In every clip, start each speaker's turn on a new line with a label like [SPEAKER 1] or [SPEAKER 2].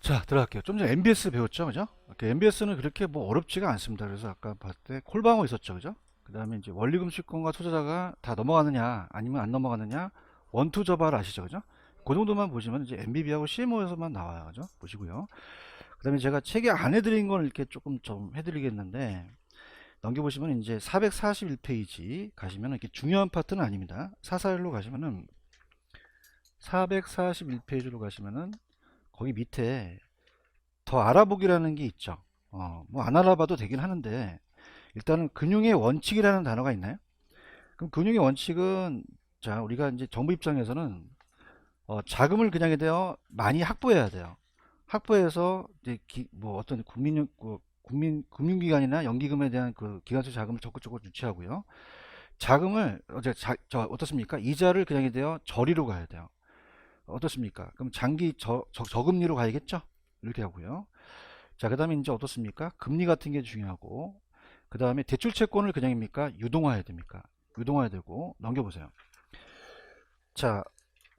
[SPEAKER 1] 자, 들어갈게요. 좀 전에 MBS 배웠죠, 그죠? MBS는 그렇게 뭐 어렵지가 않습니다. 그래서 아까 봤을 때 콜방어 있었죠, 그죠? 그 다음에 이제 원리금융권과 투자자가 다 넘어가느냐, 아니면 안 넘어가느냐, 원투저발 아시죠, 그죠? 그 정도만 보시면 이제 MBB하고 CMO에서만 나와요, 그죠? 보시고요. 그 다음에 제가 책에 안 해드린 걸 이렇게 조금 좀 해드리겠는데, 넘겨보시면 이제 441페이지 가시면 이렇게 중요한 파트는 아닙니다. 사사일로 가시면은 441페이지로 가시면은 거기 밑에 더 알아보기라는 게 있죠. 뭐 안 알아봐도 되긴 하는데 일단은 금융의 원칙이라는 단어가 있나요? 그럼 금융의 원칙은 자 우리가 이제 정부 입장에서는 자금을 그냥 돼요 많이 확보해야 돼요. 확보해서 이제 뭐 어떤 국민 금융기관이나 연기금에 대한 그 기관수 자금을 적극적으로 유치하고요. 자금을 저 어떻습니까? 이자를 그냥 돼요 저리로 가야 돼요. 어떻습니까? 그럼 장기 저금리로 가야겠죠? 이렇게 하고요. 자, 그 다음에 이제 어떻습니까? 금리 같은 게 중요하고, 그 다음에 대출 채권을 그냥입니까? 유동화해야 됩니까? 유동화해야 되고, 넘겨보세요. 자,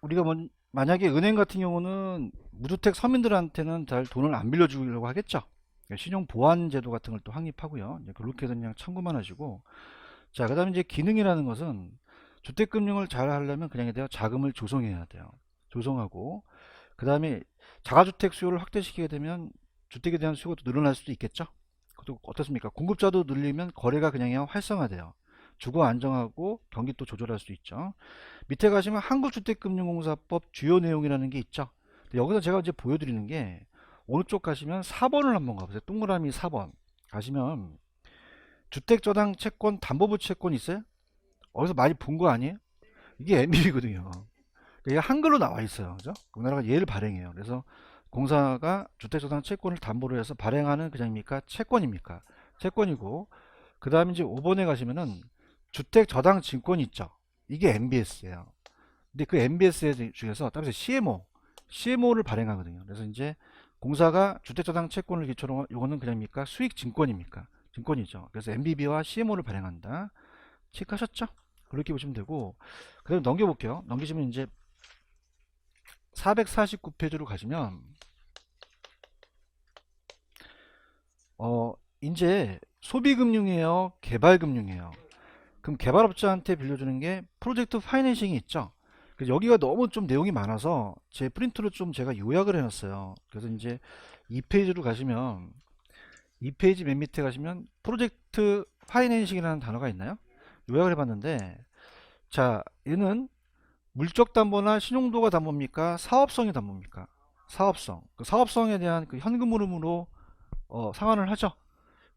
[SPEAKER 1] 우리가 만약에 은행 같은 경우는 무주택 서민들한테는 잘 돈을 안 빌려주려고 하겠죠? 신용 보완 제도 같은 걸 또 확립하고요. 이제 그렇게 해서 그냥 참고만 하시고, 자, 그 다음에 이제 기능이라는 것은 주택금융을 잘 하려면 그냥 돼요. 자금을 조성해야 돼요. 조성하고, 그 다음에 자가주택 수요를 확대시키게 되면 주택에 대한 수요가 또 늘어날 수도 있겠죠. 그것도 어떻습니까? 공급자도 늘리면 거래가 그냥 활성화돼요. 주거 안정하고 경기 또 조절할 수 있죠. 밑에 가시면 한국주택금융공사법 주요 내용이라는 게 있죠. 여기서 제가 이제 보여드리는 게 어느 쪽 가시면 4번을 한번 가보세요. 동그라미 4번 가시면 주택저당 채권 담보부 채권 있어요? 어디서 많이 본 거 아니에요? 이게 MBB거든요. 이게 한글로 나와 있어요. 그죠? 우리나라가 얘를 발행해요. 그래서 공사가 주택조당 채권을 담보로 해서 발행하는 그냥입니까? 채권입니까? 채권이고, 그 다음에 이제 5번에 가시면은 주택저당 증권이 있죠. 이게 MBS예요. 근데 그 MBS 중에서 따라서 CMO를 발행하거든요. 그래서 이제 공사가 주택저당 채권을 기초로 요거는 그냥입니까? 수익 증권입니까? 증권이죠. 그래서 MBB와 CMO를 발행한다. 체크하셨죠? 그렇게 보시면 되고, 그 다음에 넘겨볼게요. 넘기시면 이제 449페이지로 가시면 이제 소비금융이에요, 개발금융이에요. 그럼 개발업자한테 빌려주는 게 프로젝트 파이낸싱이 있죠. 그래서 여기가 너무 좀 내용이 많아서 제 프린트로 좀 제가 요약을 해놨어요. 그래서 이제 2페이지로 가시면 2페이지 맨 밑에 가시면 프로젝트 파이낸싱이라는 단어가 있나요? 요약을 해봤는데 자 얘는 물적 담보나 신용도가 담보입니까? 사업성이 담보입니까? 사업성. 그 사업성에 대한 그 현금 흐름으로 상환을 하죠.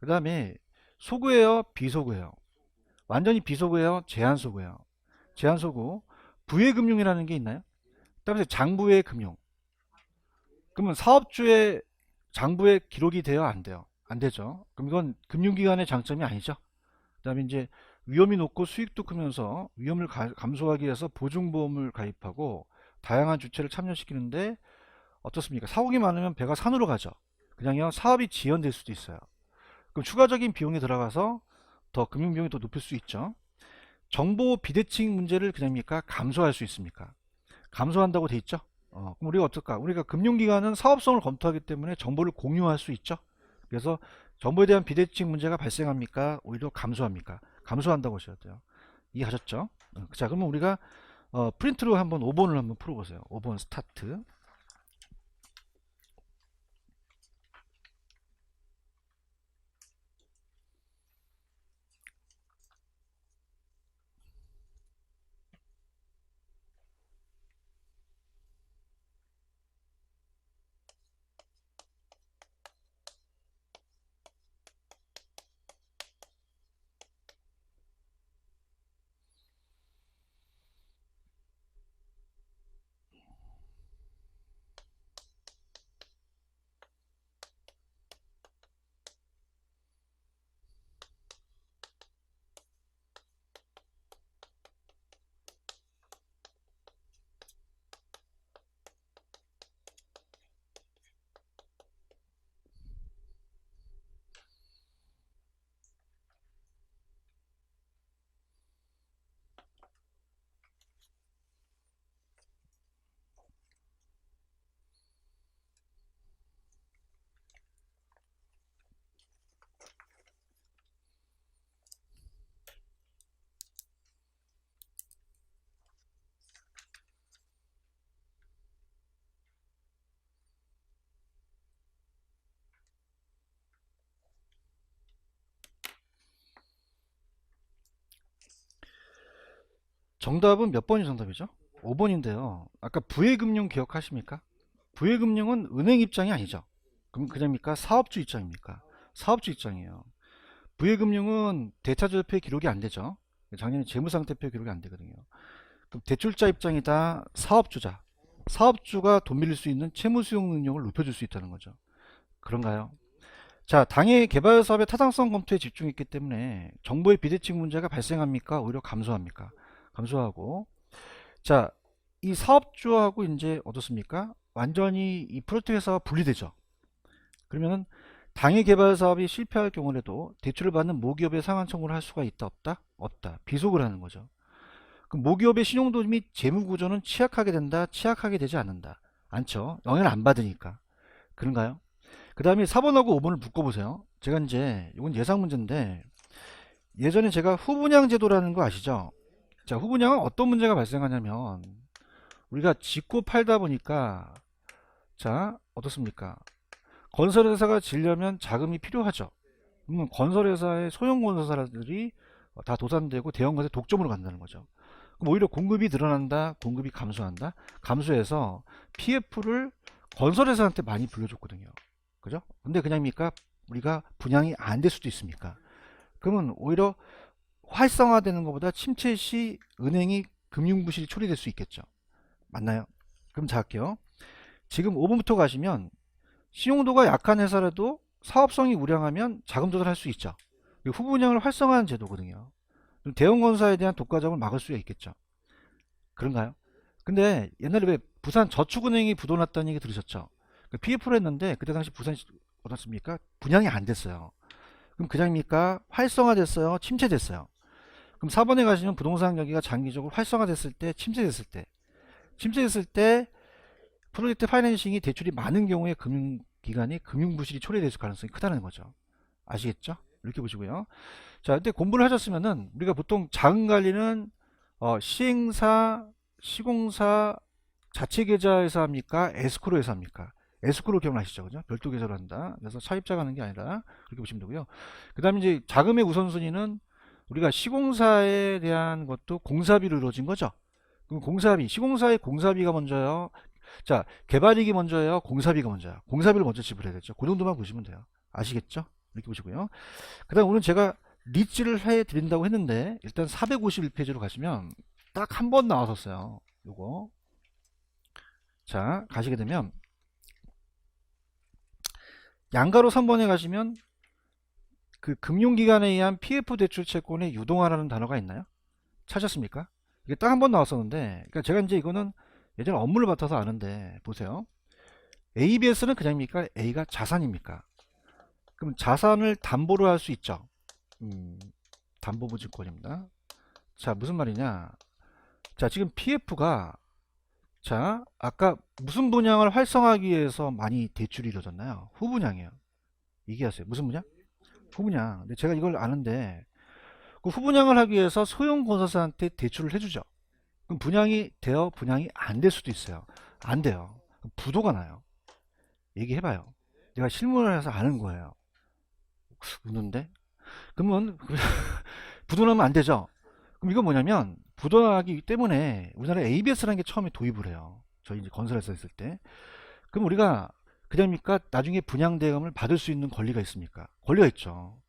[SPEAKER 1] 그 다음에 소구예요, 비소구예요. 완전히 비소구예요, 제한소구예요. 제한소구. 부의금융이라는 게 있나요? 그다음에 장부의 금융. 그러면 사업주의 장부에 기록이 돼요, 안 돼요? 안 되죠. 그럼 이건 금융기관의 장점이 아니죠. 그다음에 이제 위험이 높고 수익도 크면서 위험을 감소하기 위해서 보증보험을 가입하고 다양한 주체를 참여시키는데 어떻습니까? 사고기 많으면 배가 산으로 가죠. 그냥요 사업이 지연될 수도 있어요. 그럼 추가적인 비용이 들어가서 더 금융 비용이 더 높을 수 있죠. 정보 비대칭 문제를 그냥입니까? 감소할 수 있습니까? 감소한다고 돼 있죠. 그럼 우리가 어떨까? 우리가 금융기관은 사업성을 검토하기 때문에 정보를 공유할 수 있죠. 그래서 정보에 대한 비대칭 문제가 발생합니까? 오히려 감소합니까? 감소한다고 하셔야 돼요. 이해하셨죠? 자, 그러면 우리가 프린트로 한번 5번을 한번 풀어보세요. 5번 스타트. 정답은 몇 번이 정답이죠? 5번인데요. 아까 부해금융 기억하십니까? 부해금융은 은행 입장이 아니죠. 그럼 그냥입니까? 사업주 입장입니까? 사업주 입장이에요. 부해금융은 대차절표 기록이 안 되죠. 작년에 재무상태표 기록이 안 되거든요. 그럼 대출자 입장이다. 사업주자. 사업주가 돈 빌릴 수 있는 채무 수용 능력을 높여줄 수 있다는 거죠. 그런가요? 자, 당의 개발 사업의 타당성 검토에 집중했기 때문에 정보의 비대칭 문제가 발생합니까? 오히려 감소합니까? 감소하고. 자, 이 사업주하고 이제 어떻습니까? 완전히 이 프로젝트 회사와 분리되죠. 그러면은 당의 개발 사업이 실패할 경우에도 대출을 받는 모기업에 상한 청구를 할 수가 있다 없다? 없다. 비속을 하는 거죠. 그럼 모기업의 신용도 및 재무 구조는 취약하게 된다, 취약하게 되지 않는다. 않죠. 영향을 안 받으니까. 그런가요? 그 다음에 4번하고 5번을 묶어보세요. 제가 이제 이건 예상 문제인데 예전에 제가 후분양 제도라는 거 아시죠? 자, 후분양은 어떤 문제가 발생하냐면 우리가 짓고 팔다 보니까 자, 어떻습니까? 건설회사가 지려면 자금이 필요하죠. 그러면 건설회사의 소형 건설사들이 다 도산되고 대형건설 독점으로 간다는 거죠. 그럼 오히려 공급이 늘어난다, 공급이 감소한다. 감소해서 PF를 건설회사한테 많이 불려줬거든요. 그죠? 근데 그냥입니까? 우리가 분양이 안 될 수도 있습니까? 그러면 오히려 활성화되는 것보다 침체 시 은행이 금융부실이 처리될 수 있겠죠. 맞나요? 그럼 자 할게요. 지금 5번부터 가시면 신용도가 약한 회사라도 사업성이 우량하면 자금 조달할 수 있죠. 후분양을 활성화하는 제도거든요. 대형 건설에 대한 독과점을 막을 수가 있겠죠. 그런가요? 근데 옛날에 왜 부산 저축은행이 부도났다는 얘기 들으셨죠? PF로 했는데 그때 당시 부산이 어떻습니까? 분양이 안 됐어요. 그럼 그냥입니까? 활성화됐어요? 침체됐어요? 그럼 4번에 가시면 부동산 경기가 장기적으로 활성화됐을 때, 침체됐을 때 프로젝트 파이낸싱이 대출이 많은 경우에 금융기관이 금융부실이 초래될 가능성이 크다는 거죠. 아시겠죠? 이렇게 보시고요. 자, 근데 공부를 하셨으면은 우리가 보통 자금관리는 시행사, 시공사, 자체계좌에서 합니까? 에스크로에서 합니까? 에스크로 기억나시죠? 그죠? 별도 계좌로 한다. 그래서 차입자가 하는 게 아니라 그렇게 보시면 되고요. 그 다음에 이제 자금의 우선순위는 우리가 시공사에 대한 것도 공사비로 이루어진 거죠. 그럼 공사비, 시공사의 공사비가 먼저요. 자, 개발이익이 먼저예요? 공사비가 먼저요? 공사비를 먼저 지불해야 되죠. 그 정도만 보시면 돼요. 아시겠죠? 이렇게 보시고요. 그 다음 오늘 제가 리치를 해 드린다고 했는데 일단 451페이지로 가시면 딱 한 번 나왔었어요. 요거. 자, 가시게 되면 양가로 3번에 가시면 그 금융기관에 의한 PF 대출 채권의 유동화라는 단어가 있나요? 찾았습니까? 이게 딱 한 번 나왔었는데, 그러니까 제가 이제 이거는 예전에 업무를 맡아서 아는데, 보세요. ABS는 그냥입니까? A가 자산입니까? 그럼 자산을 담보로 할 수 있죠. 담보부증권입니다. 자, 무슨 말이냐? 자, 지금 PF가 자, 아까 무슨 분양을 활성화하기 위해서 많이 대출이 이루어졌나요? 후분양이에요. 얘기하세요. 무슨 분양? 후분양. 근데 제가 이걸 아는데 그 후분양을 하기 위해서 소형 건설사한테 대출을 해주죠. 그럼 분양이 돼요? 분양이 안 될 수도 있어요. 안 돼요. 그럼 부도가 나요. 얘기해봐요. 내가 실무를 해서 아는 거예요. 웃는데? 그러면 부도나면 안 되죠. 그럼 이건 뭐냐면 부도나기 때문에 우리나라 ABS라는 게 처음에 도입을 해요. 저희 이제 건설회사 있을 때. 그럼 우리가 그냥입니까? 나중에 분양 대금을 받을 수 있는 권리가 있습니까? 권리가 있죠.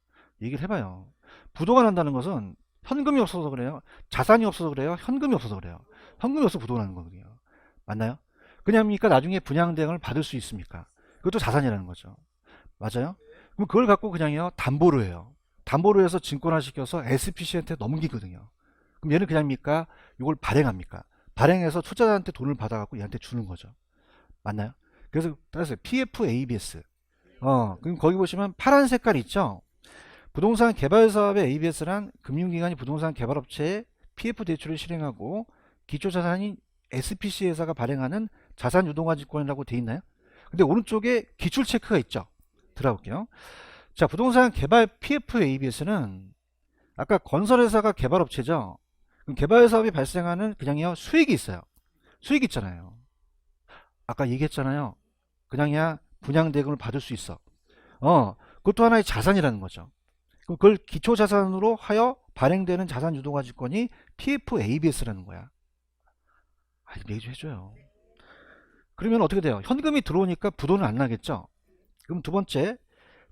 [SPEAKER 1] 얘기를 해봐요. 부도가 난다는 것은 현금이 없어서 그래요? 자산이 없어서 그래요? 현금이 없어서 그래요? 현금이 없어서 부도가 나는 거거든요. 맞나요? 그냥입니까? 나중에 분양 대금을 받을 수 있습니까? 그것도 자산이라는 거죠. 맞아요? 그럼 그걸 갖고 그냥요 담보로 해요. 담보로 해서 증권화 시켜서 SPC한테 넘기거든요. 그럼 얘는 그냥입니까? 이걸 발행합니까? 발행해서 투자자한테 돈을 받아갖고 얘한테 주는 거죠. 맞나요? 그래서 따라서 PF ABS. 그럼 거기 보시면 파란 색깔 있죠? 부동산 개발 사업의 ABS란 금융기관이 부동산 개발업체에 PF 대출을 실행하고 기초자산인 SPC 회사가 발행하는 자산 유동화 증권이라고 돼 있나요? 근데 오른쪽에 기출 체크가 있죠. 들어볼게요. 자, 부동산 개발 PF ABS는 아까 건설회사가 개발업체죠. 그럼 개발 사업이 발생하는 그냥요 수익이 있어요. 수익 있잖아요. 아까 얘기했잖아요. 그냥이야 분양 대금을 받을 수 있어. 그것도 하나의 자산이라는 거죠. 그럼 그걸 기초 자산으로 하여 발행되는 자산 유동가치권이 PFABS라는 거야. 이거 얘기 좀 해줘요. 그러면 어떻게 돼요? 현금이 들어오니까 부도는 안 나겠죠? 그럼 두 번째,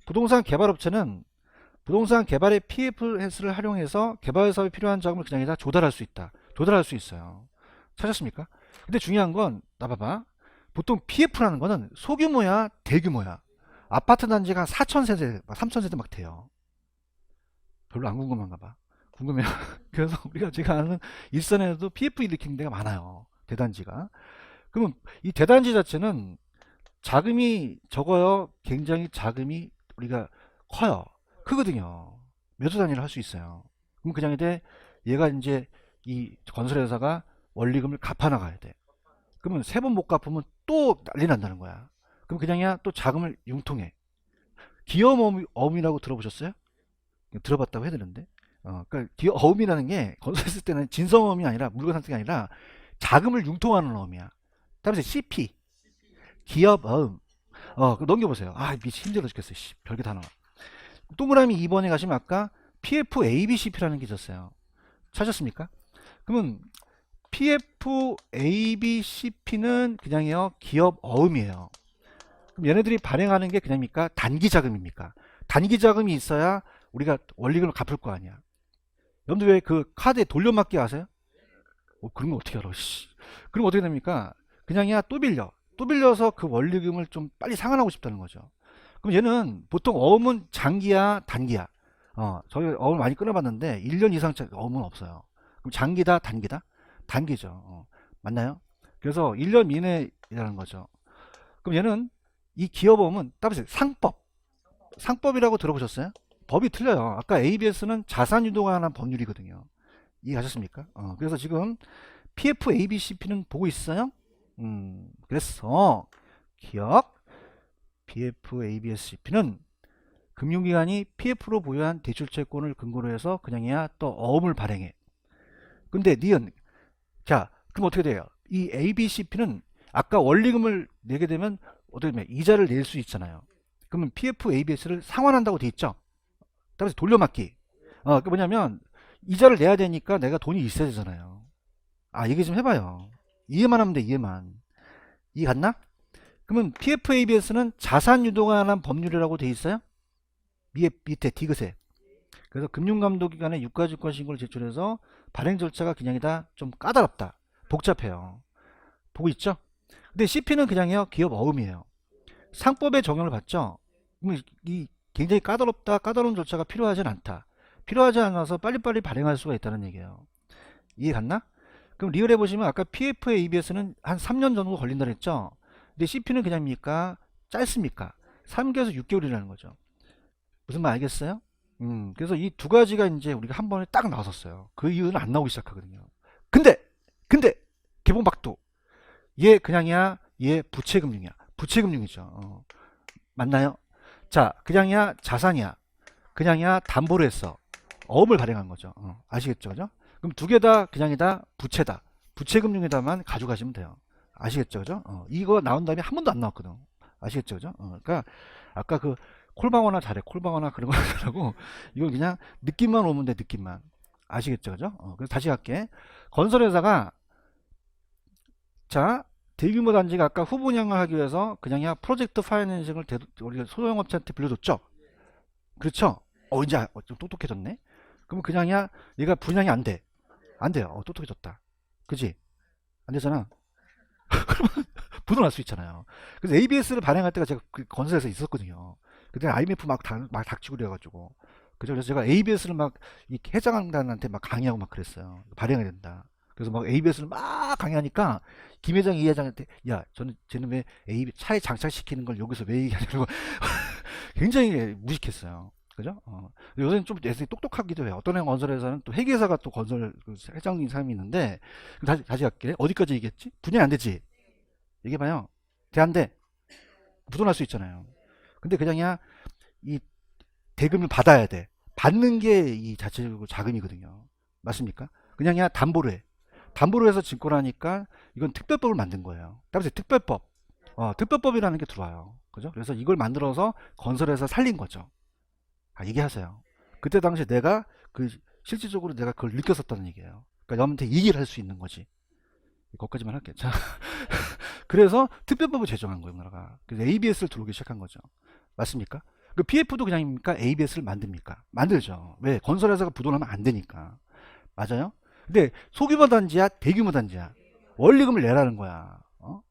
[SPEAKER 1] 부동산 개발업체는 부동산 개발의 PFS를 활용해서 개발 사업에 필요한 자금을 그냥 다 조달할 수 있다. 조달할 수 있어요. 찾았습니까? 근데 중요한 건, 나 봐봐. 보통 PF라는 거는 소규모야, 대규모야. 아파트 단지가 4,000세대, 3,000세대 막 돼요. 별로 안 궁금한가 봐. 궁금해요. 그래서 우리가 제가 아는 일선에도 PF 일으키는 데가 많아요. 대단지가. 그러면 이 대단지 자체는 자금이 적어요. 굉장히 자금이 우리가 커요. 크거든요. 몇 호 단위를 할 수 있어요. 그럼 그냥 이제 얘가 이제 이 건설회사가 원리금을 갚아 나가야 돼. 그러면 세 번 못 갚으면 또 난리 난다는 거야. 그럼 그냥이야 또 자금을 융통해. 기업어음이라고 들어보셨어요? 들어봤다고 해야 되는데. 그러니까 기업어음이라는 게 건설했을 때는 진성어음이 아니라 물건 상태가 아니라 자금을 융통하는 어음이야. 다음에 CP 기업어음. 넘겨보세요. 힘들어 죽겠어. 별게 다 나와. 동그라미 2번에 가시면 아까 PFABCP라는 게 있었어요. 찾았습니까? 그러면 PFABCP는 그냥요 기업 어음이에요. 그럼 얘네들이 발행하는 게 그냥입니까? 단기 자금입니까? 단기 자금이 있어야 우리가 원리금을 갚을 거 아니야. 여러분들 왜 그 카드에 돌려막기 아세요? 그런 거 어떻게 알아? 그럼 어떻게 됩니까? 그냥이야 또 빌려. 또 빌려서 그 원리금을 좀 빨리 상환하고 싶다는 거죠. 그럼 얘는 보통 어음은 장기야, 단기야. 저희 어음 많이 끊어봤는데 1년 이상 어음은 없어요. 그럼 장기다, 단기다? 단기죠. 맞나요? 그래서 1년 이내라는 거죠. 그럼 얘는 이 기업어음은 따라서 상법. 상법이라고 들어보셨어요? 법이 틀려요. 아까 ABS는 자산 유동에 관한 법률이거든요. 이해하셨습니까? 그래서 지금 PFABCP는 보고 있어요? 그래서 기억 PFABCP는 금융기관이 PF로 보유한 대출채권을 근거로 해서 그냥이야 또 어음을 발행해. 근데 니은 자 그럼 어떻게 돼요? 이 ABCP는 아까 원리금을 내게 되면 어떻게 되면 이자를 낼 수 있잖아요. 그러면 PFABS를 상환한다고 돼 있죠. 따라서 돌려막기. 그 뭐냐면 이자를 내야 되니까 내가 돈이 있어야 되잖아요. 얘기 좀 해봐요. 이해만 하면 돼. 이해만. 이해 갔나? 그러면 PFABS는 자산 유동에 관한 법률이라고 돼 있어요. 밑에 디귿에. 그래서 금융감독기관에 유가증권 신고를 제출해서 발행 절차가 그냥이다 좀 까다롭다. 복잡해요. 보고 있죠? 근데 CP는 그냥이요 기업 어음이에요. 상법의 적용을 받죠. 그러면 이 굉장히 까다로운 절차가 필요하진 않다. 필요하지 않아서 빨리빨리 발행할 수가 있다는 얘기예요. 이해 갔나? 그럼 리얼해 보시면 아까 PF의 ABS는 한 3년 정도 걸린다 그랬죠. 근데 CP는 그냥입니까? 짧습니까? 3개에서 6개월이라는 거죠. 무슨 말 알겠어요? 그래서 이 두 가지가 이제 우리가 한 번에 딱 나왔었어요. 그 이유는 안 나오기 시작하거든요. 근데 개봉박도 얘 그냥이야 얘 부채금융이야. 부채금융이죠. 맞나요? 자 그냥이야 자산이야. 그냥이야 담보로 했어. 어음을 발행한 거죠. 아시겠죠? 그죠? 그럼 두 개 다 그냥이다 부채다. 부채금융에다만 가져가시면 돼요. 아시겠죠? 그죠? 이거 나온 다음에 한 번도 안 나왔거든. 아시겠죠? 그죠? 그러니까 아까 그 콜방어나 잘해. 콜방어나 그런 거 하라고 이거 그냥 느낌만 오면 돼. 느낌만. 아시겠죠? 그죠? 그래서 다시 할게. 건설회사가 자 대규모 단지가 아까 후분양을 하기 위해서 그냥이야 프로젝트 파이낸싱을 우리가 소형업체한테 빌려줬죠. 그렇죠? 이제 좀 똑똑해졌네. 그러면 그냥이야 얘가 분양이 안 돼. 안 돼요. 똑똑해졌다. 그지? 안 되잖아. 부도 날 수 있잖아요. 그래서 ABS를 발행할 때가 제가 그 건설에서 있었거든요. 그때 IMF 막 닥치고 그래가지고. 그죠? 그래서 제가 ABS를 막 이 회장단한테 막 강의하고 막 그랬어요. 발행해야 된다. 그래서 막 ABS를 막 강의하니까 김 회장, 이 회장한테 쟤는 왜 차에 장착시키는 걸 여기서 왜 얘기하냐고 굉장히 무식했어요. 그죠? 요새는 좀 예술이 똑똑하기도 해요. 어떤 건설회사는 또 회계사가 또 건설 그 회장인 사람이 있는데 다시 갈게. 어디까지 얘기했지? 분양이 안 되지? 얘기해봐요. 돼, 안 돼? 부도날 수 있잖아요. 근데 그냥이야 이 대금을 받아야 돼. 받는 게 이 자체적으로 자금이거든요. 맞습니까? 그냥이야 담보로 해. 담보로 해서 증권하니까 이건 특별법을 만든 거예요. 따라서 특별법. 특별법이라는 게 들어와요. 그죠? 그래서 이걸 만들어서 건설해서 살린 거죠. 얘기하세요. 그때 당시 내가 그 실질적으로 내가 그걸 느꼈었다는 얘기예요. 그러니까 너한테 얘기를 할 수 있는 거지. 거기까지만 할게. 자, 그래서 특별법을 제정한 거예요, 우리나라가. 그래서 ABS를 들어오기 시작한 거죠. 맞습니까? 그 PF도 그냥입니까? ABS를 만듭니까? 만들죠. 왜? 건설회사가 부도나면 안 되니까. 맞아요? 근데 소규모 단지야, 대규모 단지야. 원리금을 내라는 거야.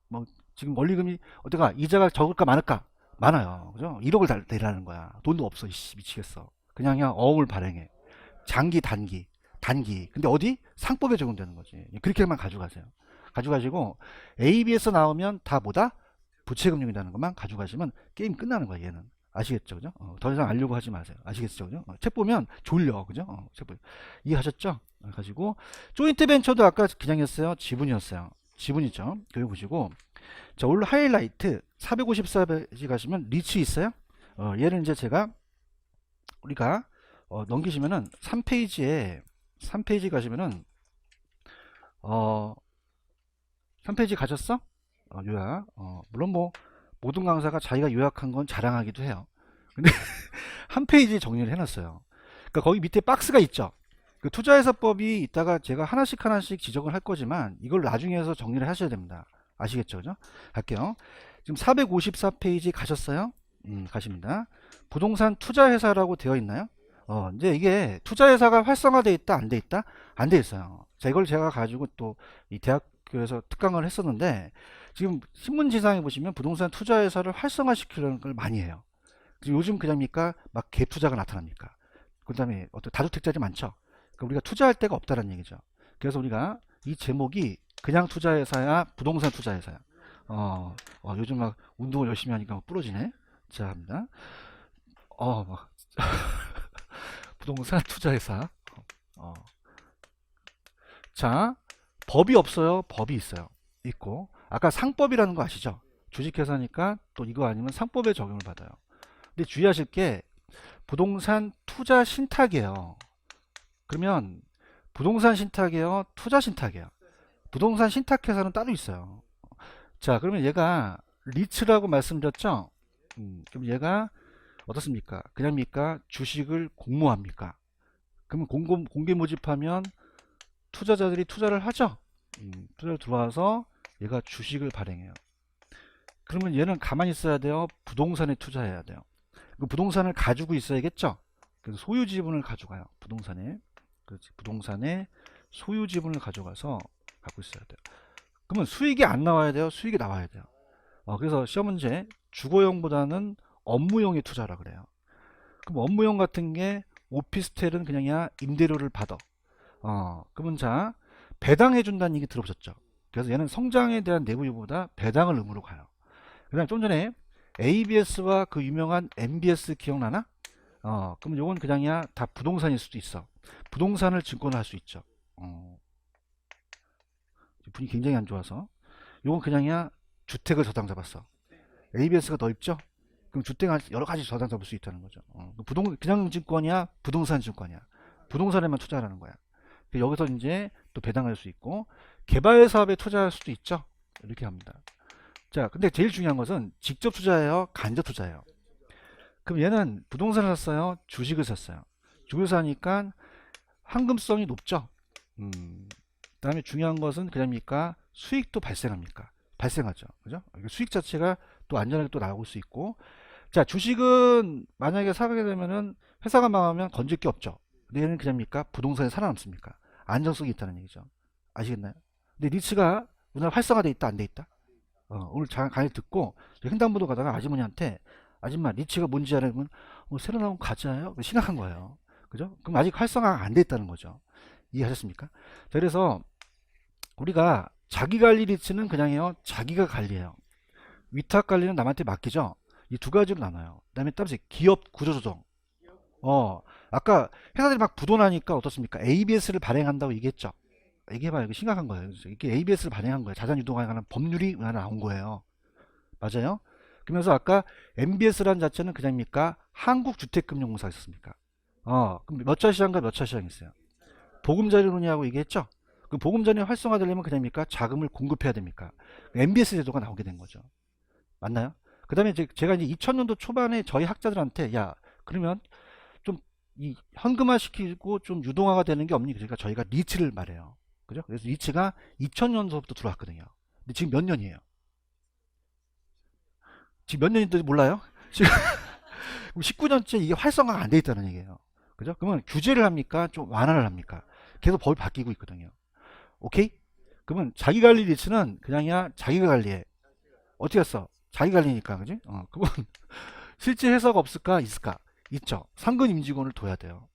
[SPEAKER 1] 뭐 지금 원리금이 어때가 이자가 적을까 많을까? 많아요. 그죠? 1억을 내라는 거야. 돈도 없어. 이씨, 미치겠어. 그냥야 어음을 발행해. 장기, 단기, 단기. 근데 어디? 상법에 적용되는 거지. 그렇게만 가져가세요. 가져가시고 ABS 나오면 다 뭐다? 부채금융이라는 것만 가져가시면 게임 끝나는 거야, 얘는. 아시겠죠? 그죠? 더 이상 알려고 하지 마세요. 아시겠죠? 그죠? 책 보면 졸려. 그죠? 책 보면. 이해하셨죠? 가지고 조인트 벤처도 아까 그냥 했어요. 지분이었어요. 지분이죠. 여기 보시고 자, 오늘 하이라이트 454페이지 가시면 리치 있어요. 얘를 이제 제가 우리가 넘기시면은 3페이지 가시면은 3페이지 가셨어? 요약. 물론 뭐 모든 강사가 자기가 요약한 건 자랑하기도 해요. 근데 한 페이지 정리를 해놨어요. 그러니까 거기 밑에 박스가 있죠. 그 투자해서법이 이따가 제가 하나씩 지적을 할 거지만 이걸 나중에 해서 정리를 하셔야 됩니다. 아시겠죠? 그죠? 갈게요. 지금 454페이지 가셨어요? 가십니다. 부동산 투자회사라고 되어 있나요? 이제 이게 투자회사가 활성화되어 있다, 안 돼 있다? 안 돼 있어요. 자, 이걸 제가 가지고 또 이 대학교에서 특강을 했었는데 지금 신문지상에 보시면 부동산 투자회사를 활성화시키려는 걸 많이 해요. 요즘 그냥입니까? 막 갭투자가 나타납니까? 그 다음에 어떤 다주택자들이 많죠? 그러니까 우리가 투자할 데가 없다는 얘기죠. 그래서 우리가 이 제목이 그냥 투자회사야, 부동산 투자회사야. 요즘 막 운동을 열심히 하니까 막 부러지네. 자, 합니다. 막 부동산 투자회사. 자, 법이 없어요? 법이 있어요. 있고. 아까 상법이라는 거 아시죠? 주식회사니까 또 이거 아니면 상법에 적용을 받아요. 근데 주의하실 게 부동산 투자 신탁이에요. 그러면 부동산 신탁이에요? 투자 신탁이에요? 부동산 신탁회사는 따로 있어요. 자, 그러면 얘가 리츠라고 말씀드렸죠? 그럼 얘가 어떻습니까? 그냥입니까? 주식을 공모합니까? 그러면 공개 모집하면 투자자들이 투자를 하죠? 투자를 들어와서 얘가 주식을 발행해요. 그러면 얘는 가만히 있어야 돼요? 부동산에 투자해야 돼요? 그 부동산을 가지고 있어야겠죠? 그래서 소유 지분을 가져가요. 부동산에. 그렇지. 부동산에 소유 지분을 가져가서 갖고 있어야 돼요. 그러면 수익이 안 나와야 돼요? 수익이 나와야 돼요. 그래서 시험 문제 주거용보다는 업무용의 투자라 그래요. 그럼 업무용 같은 게 오피스텔은 그냥이야 임대료를 받아. 그러면 자 배당해 준다는 얘기 들어보셨죠? 그래서 얘는 성장에 대한 내부유보다 배당을 의무로 가요. 그 다음 좀 전에 ABS와 그 유명한 MBS 기억나나? 그러면 요건 그냥이야 다 부동산일 수도 있어. 부동산을 증권화할 수 있죠. 분위기 굉장히 안 좋아서 요건 그냥이야 주택을 저당 잡았어. ABS가 더 있죠? 그럼 주택 여러 가지 저당 잡을 수 있다는 거죠. 그냥 증권이야 부동산 증권이야. 부동산에만 투자하는 거야. 여기서 이제 또 배당할 수 있고 개발 사업에 투자할 수도 있죠. 이렇게 합니다. 자, 근데 제일 중요한 것은 직접 투자예요, 간접 투자예요. 그럼 얘는 부동산을 샀어요, 주식을 샀어요. 주식을 사니까 황금성이 높죠. 그다음에 중요한 것은 그냥입니까? 수익도 발생합니까? 발생하죠. 그죠? 수익 자체가 또 안전하게 또 나올 수 있고. 자, 주식은 만약에 사게 되면은 회사가 망하면 건질 게 없죠. 근데 얘는 그냥입니까? 부동산에 살아남습니까? 안정성이 있다는 얘기죠. 아시겠나요? 근데 리츠가 우리나라 활성화돼 있다, 안 돼 있다? 오늘 강의 듣고 횡단보도 가다가 아주머니한테 아줌마 리츠가 뭔지 알면 새로 나온 과자예요? 심각한 거예요. 그죠? 그럼 아직 활성화가 안 돼 있다는 거죠. 이해하셨습니까? 자, 그래서 우리가 자기 관리 리츠는 그냥요 자기가 관리해요. 위탁 관리는 남한테 맡기죠. 이 두 가지로 나눠요. 그 다음에 따라서 기업 구조조정. 아까 회사들이 막 부도나니까 어떻습니까? ABS를 발행한다고 얘기했죠. 얘기해봐요. 이거 심각한 거예요. 이게 ABS를 발행한 거예요. 자산 유동화에 관한 법률이 하나 나온 거예요. 맞아요? 그러면서 아까 MBS라는 자체는 그냥입니까? 한국주택금융공사 있었습니까? 그럼 몇 차 시장과 몇 차 시장 있어요? 보금자리 논의하고 얘기했죠? 그 보금자리 활성화되려면 그냥입니까? 자금을 공급해야 됩니까? MBS 제도가 나오게 된 거죠. 맞나요? 그 다음에 제가 이제 2000년도 초반에 저희 학자들한테 야 그러면 좀 이 현금화 시키고 좀 유동화가 되는 게 없니? 그러니까 저희가 리츠를 말해요. 그죠? 그래서 리츠가 2000년서부터 들어왔거든요. 근데 지금 몇 년이에요? 지금 몇 년인지 몰라요? 지금 19년째 이게 활성화가 안 돼 있다는 얘기예요. 그죠? 그러면 규제를 합니까? 좀 완화를 합니까? 계속 법이 바뀌고 있거든요. 오케이? 그러면 자기 관리 리츠는 그냥이야 자기가 관리해. 어떻게 했어? 자기 관리니까, 그지? 그건 실제 회사가 없을까? 있을까? 있죠. 상근 임직원을 둬야 돼요.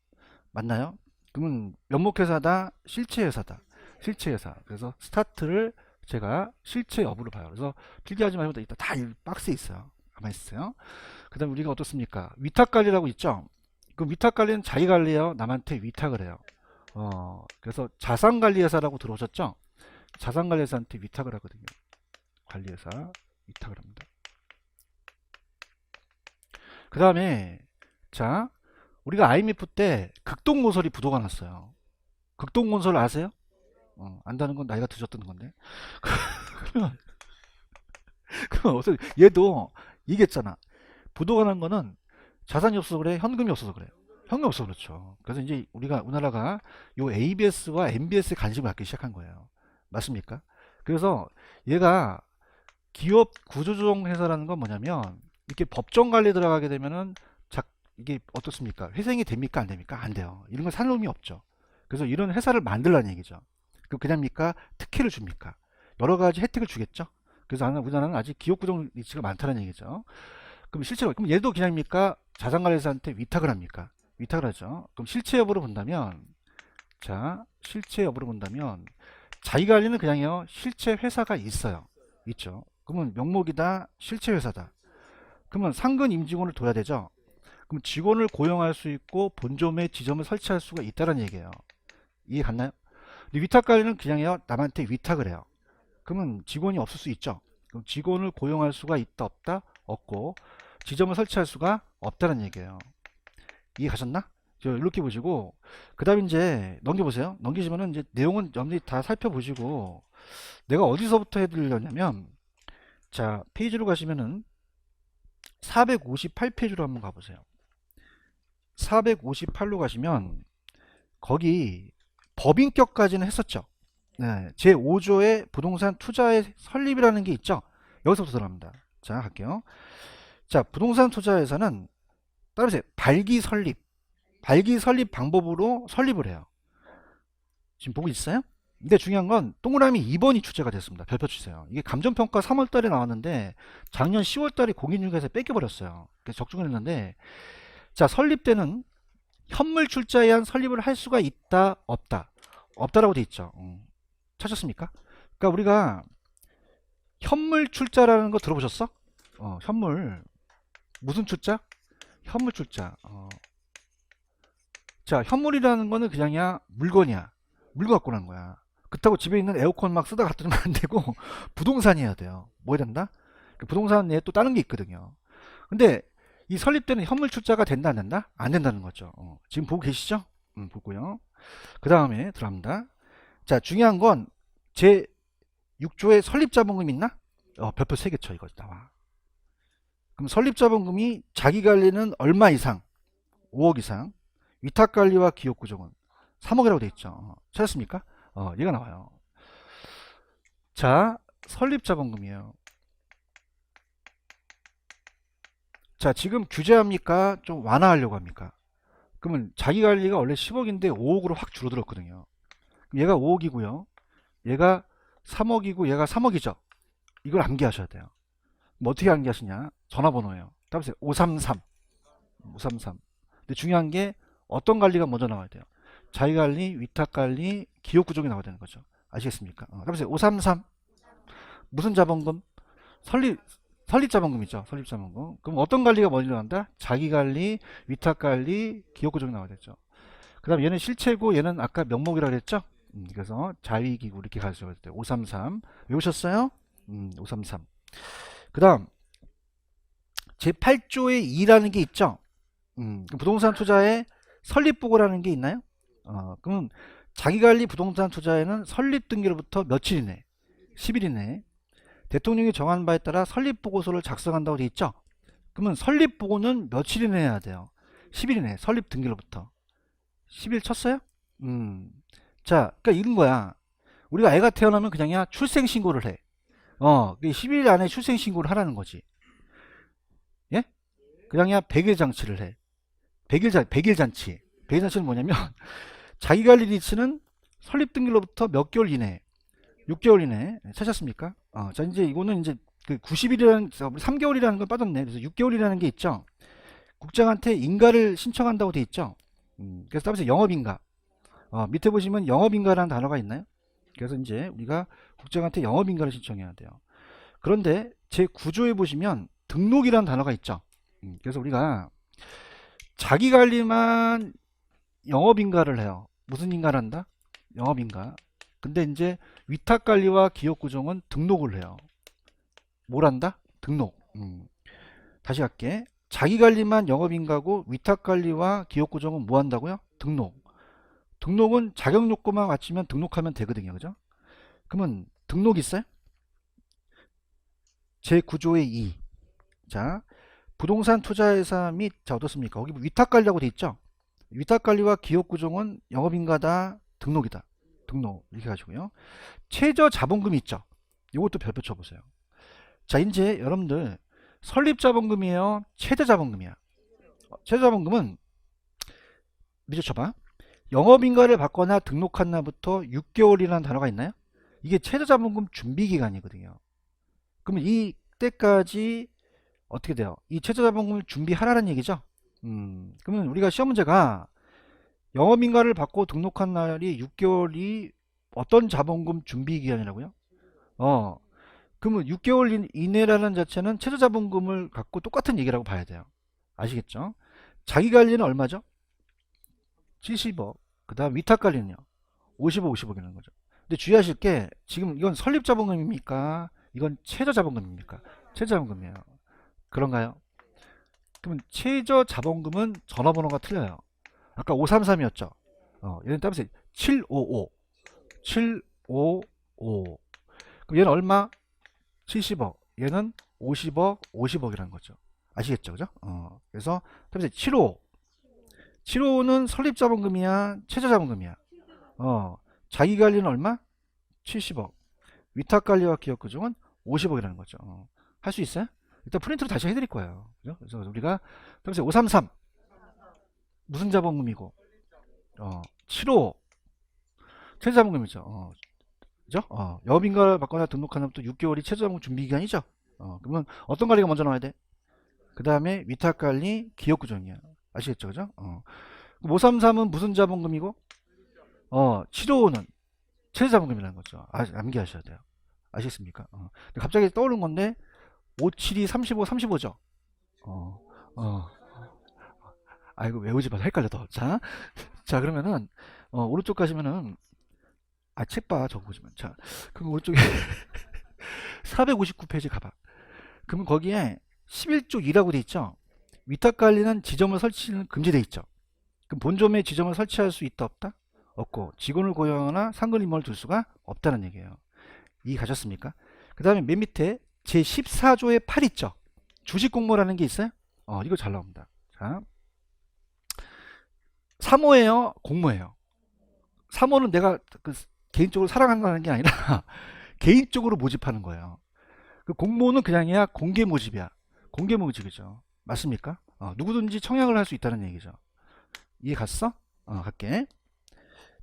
[SPEAKER 1] 맞나요? 그러면 면목회사다, 실체 회사다. 실체 회사. 그래서 스타트를 제가 실체 여부를 봐요. 그래서 필기하지 말고 이따 다이 박스에 있어요. 가만히 있어요. 그 다음 우리가 어떻습니까? 위탁 관리라고 있죠? 그 위탁 관리는 자기 관리예요. 남한테 위탁을 해요. 그래서 자산관리회사라고 들어오셨죠? 자산관리회사한테 위탁을 하거든요. 관리회사 위탁을 합니다. 그 다음에 자 우리가 IMF 때 극동건설이 부도가 났어요. 극동건설 아세요? 안다는 건 나이가 드셨던 건데. 그러면 그럼 어서 얘도 얘기했잖아. 부도가 난 거는 자산이 없어서 그래, 현금이 없어서 그래요. 현금이 없어서 그렇죠. 그래서 이제 우리가 우리나라가 요 ABS와 MBS에 관심을 갖기 시작한 거예요. 맞습니까? 그래서 얘가 기업 구조조정 회사라는 건 뭐냐면 이렇게 법정 관리 들어가게 되면은 이게 어떻습니까? 회생이 됩니까? 안 됩니까? 안 돼요. 이런 건 산업이 없죠. 그래서 이런 회사를 만들라는 얘기죠. 그냥입니까? 특혜를 줍니까? 여러 가지 혜택을 주겠죠. 그래서 우리나라는 아직 기업 구정 리츠가 많다는 얘기죠. 그럼 실제로 그럼 얘도 그냥입니까? 자산관리사한테 위탁을 합니까? 위탁을 하죠. 그럼 실체 여부로 본다면 자 실체 여부로 본다면 자기 관리는 그냥요 실체 회사가 있어요. 있죠. 그러면 명목이다 실체 회사다. 그러면 상근 임직원을 둬야 되죠. 그럼 직원을 고용할 수 있고 본점에 지점을 설치할 수가 있다는 얘기예요. 이해 갔나요? 근데 위탁 관리는 그냥요 남한테 위탁을 해요. 그러면 직원이 없을 수 있죠. 그럼 직원을 고용할 수가 있다 없다? 없고 지점을 설치할 수가 없다는 얘기예요. 이해 가셨나? 이렇게 보시고 그 다음 이제 넘겨보세요. 넘기시면은 이제 내용은 염두에 다 살펴보시고 내가 어디서부터 해드리려냐면 자 페이지로 가시면은 458페이지로 한번 가보세요. 458로 가시면 거기 법인격까지는 했었죠. 네, 제5조의 부동산 투자의 설립이라는 게 있죠. 여기서부터 들어갑니다. 자 갈게요. 자 부동산 투자에서는 따라오세요. 발기 설립 방법으로 설립을 해요. 지금 보고 있어요? 근데 중요한 건 동그라미 2번이 출제가 됐습니다. 별표 주세요. 이게 감정평가 3월달에 나왔는데 작년 10월달에 공인중개사에 뺏겨버렸어요. 그래서 적중을 했는데 자 설립 때는 현물 출자에 의한 설립을 할 수가 있다 없다 없다라고 돼 있죠. 찾았습니까? 그러니까 우리가 현물 출자라는 거 들어보셨어? 현물 무슨 출자? 현물 출자. 자 현물이라는 거는 그냥이야 물건이야. 물건 갖고 난 거야. 그렇다고 집에 있는 에어컨 막 쓰다 갖다 주면 안 되고 부동산이어야 돼요. 뭐 해야 된다? 그 부동산에 또 다른 게 있거든요. 근데 이 설립되는 현물 출자가 된다 안 된다? 안 된다는 거죠. 지금 보고 계시죠? 보고요. 그 다음에 들어갑니다. 자 중요한 건 제 6조에 설립자본금 있나? 별표 3개 쳐 이거 나와. 그럼 설립자본금이 자기관리는 얼마 이상? 5억 이상. 위탁관리와 기업구조는 3억이라고 돼 있죠. 찾았습니까? 얘가 나와요. 자 설립자본금이에요. 자 지금 규제합니까? 좀 완화하려고 합니까? 그러면 자기관리가 원래 10억인데 5억으로 확 줄어들었거든요. 그럼 얘가 5억이고요. 얘가 3억이고 얘가 3억이죠. 이걸 암기하셔야 돼요. 뭐 어떻게 암기하시냐? 전화번호예요. 따보세요. 533. 533. 근데 중요한 게 어떤 관리가 먼저 나와야 돼요. 자기관리, 위탁관리, 기업구조이 나와야 되는 거죠. 아시겠습니까? 따보세요. 533. 무슨 자본금? 설립자본금이죠. 설립자본금. 그럼 어떤 관리가 먼저 나온다? 자기관리, 위탁관리, 기업구조이 나와야 되죠. 그 다음 얘는 실체고 얘는 아까 명목이라고 그랬죠? 그래서 자위기구 이렇게 가셔야 돼요. 533 외우셨어요? 533. 그 다음 제8조의 2라는 게 있죠? 부동산 투자에 설립보고라는 게 있나요? 그럼 자기관리 부동산 투자에는 설립 등기로부터 며칠 이내 10일 이내 대통령이 정한 바에 따라 설립보고서를 작성한다고 돼 있죠? 그러면 설립보고는 며칠 이내 해야 돼요? 10일 이내 설립 등기로부터. 10일 쳤어요? 자, 그러니까 이런 거야. 우리가 애가 태어나면 그냥야 출생신고를 해. 10일 안에 출생신고를 하라는 거지. 예? 그냥야 100일 장치를 해. 100일 잔치. 100일 잔치는 뭐냐면, 자기관리 리치는 설립등기로부터 몇 개월 이내, 6개월 이내, 찾았습니까? 자, 이제 이거는 이제 그 90일이라는, 3개월이라는 걸 빠졌네. 그래서 6개월이라는 게 있죠. 국장한테 인가를 신청한다고 돼 있죠. 그래서 따라서 영업인가. 밑에 보시면 영업인가라는 단어가 있나요? 그래서 이제 우리가 국장한테 영업인가를 신청해야 돼요. 그런데 제 구조에 보시면 등록이라는 단어가 있죠. 그래서 우리가 자기관리만 영업인가를 해요. 무슨 인가를 한다? 영업인가. 근데 이제 위탁관리와 기업구종은 등록을 해요. 뭘 한다? 등록. 다시 할게. 자기관리만 영업인가고 위탁관리와 기업구종은 뭐 한다고요? 등록. 등록은 자격요건만 갖추면 등록하면 되거든요. 그죠? 그러면 등록 있어요? 제9조의 2. 자, 부동산 투자회사 및, 자, 어떻습니까? 거기 위탁관리라고 돼 있죠? 위탁관리와 기업구종은 영업인가다, 등록이다. 등록. 이렇게 가지고요. 최저자본금이 있죠? 이것도 별표 쳐보세요. 자, 이제 여러분들, 설립자본금이에요? 최저자본금이야? 최저자본금은, 밑에 쳐봐. 영업인가를 받거나 등록한 날부터 6개월이라는 단어가 있나요? 이게 최저자본금 준비기간이거든요. 그러면 이때까지 어떻게 돼요? 이 최저자본금을 준비하라는 얘기죠? 그러면 우리가 시험 문제가 영업인가를 받고 등록한 날이 6개월이 어떤 자본금 준비기간이라고요? 그러면 6개월 이내라는 자체는 최저자본금을 갖고 똑같은 얘기라고 봐야 돼요. 아시겠죠? 자기관리는 얼마죠? 70억. 그 다음 위탁관리는요? 50억, 50억이라는 거죠. 근데 주의하실 게 지금 이건 설립자본금입니까? 이건 최저자본금입니까? 최저자본금이에요. 그런가요? 그러면 최저자본금은 전화번호가 틀려요. 아까 533이었죠? 얘는 따라서 755. 755. 그럼 얘는 얼마? 70억. 얘는 50억, 50억이라는 거죠. 아시겠죠? 그죠? 그래서 따라서 75. 75는 설립자본금이야? 최저자본금이야? 자기관리는 얼마? 70억. 위탁관리와 기업구종은 50억이라는 거죠. 할 수 있어요? 일단 프린트로 다시 해드릴 거예요. 그죠? 그래서 우리가 533 무슨 자본금이고 75 최저자본금이죠. 그죠? 영업인가를 받거나 등록한 날부터 6개월이 최저자본금 준비기간이죠. 그러면 어떤 관리가 먼저 나와야 돼? 그 다음에 위탁관리 기업구종이야. 아시겠죠? 그죠? 533은 무슨 자본금이고 75는 최저자본금이라는 거죠. 암기하셔야 돼요. 아시겠습니까? 갑자기 떠오른 건데 57이 35, 35죠. 아이고 외우지 마. 헷갈려 더. 자, 자 그러면은 오른쪽 가시면은 책 봐. 저거 보지만. 자, 그럼 오른쪽에 459페이지 가봐. 그러면 거기에 11조 2라고 돼 있죠. 위탁관리는 지점을 설치는 금지돼 있죠. 그럼 본점에 지점을 설치할 수 있다 없다? 없고 직원을 고용하거나 상근 임원을 둘 수가 없다는 얘기예요. 이해 가셨습니까? 그 다음에 맨 밑에 제14조의 8 있죠. 주식공모라는 게 있어요. 이거 잘 나옵니다. 자, 사모예요, 공모예요. 사모는 내가 개인적으로 사랑한다는 게 아니라 개인적으로 모집하는 거예요. 그 공모는 그냥이야 공개 모집이야. 공개 모집이죠. 맞습니까? 누구든지 청약을 할 수 있다는 얘기죠. 이해 갔어? 갈게.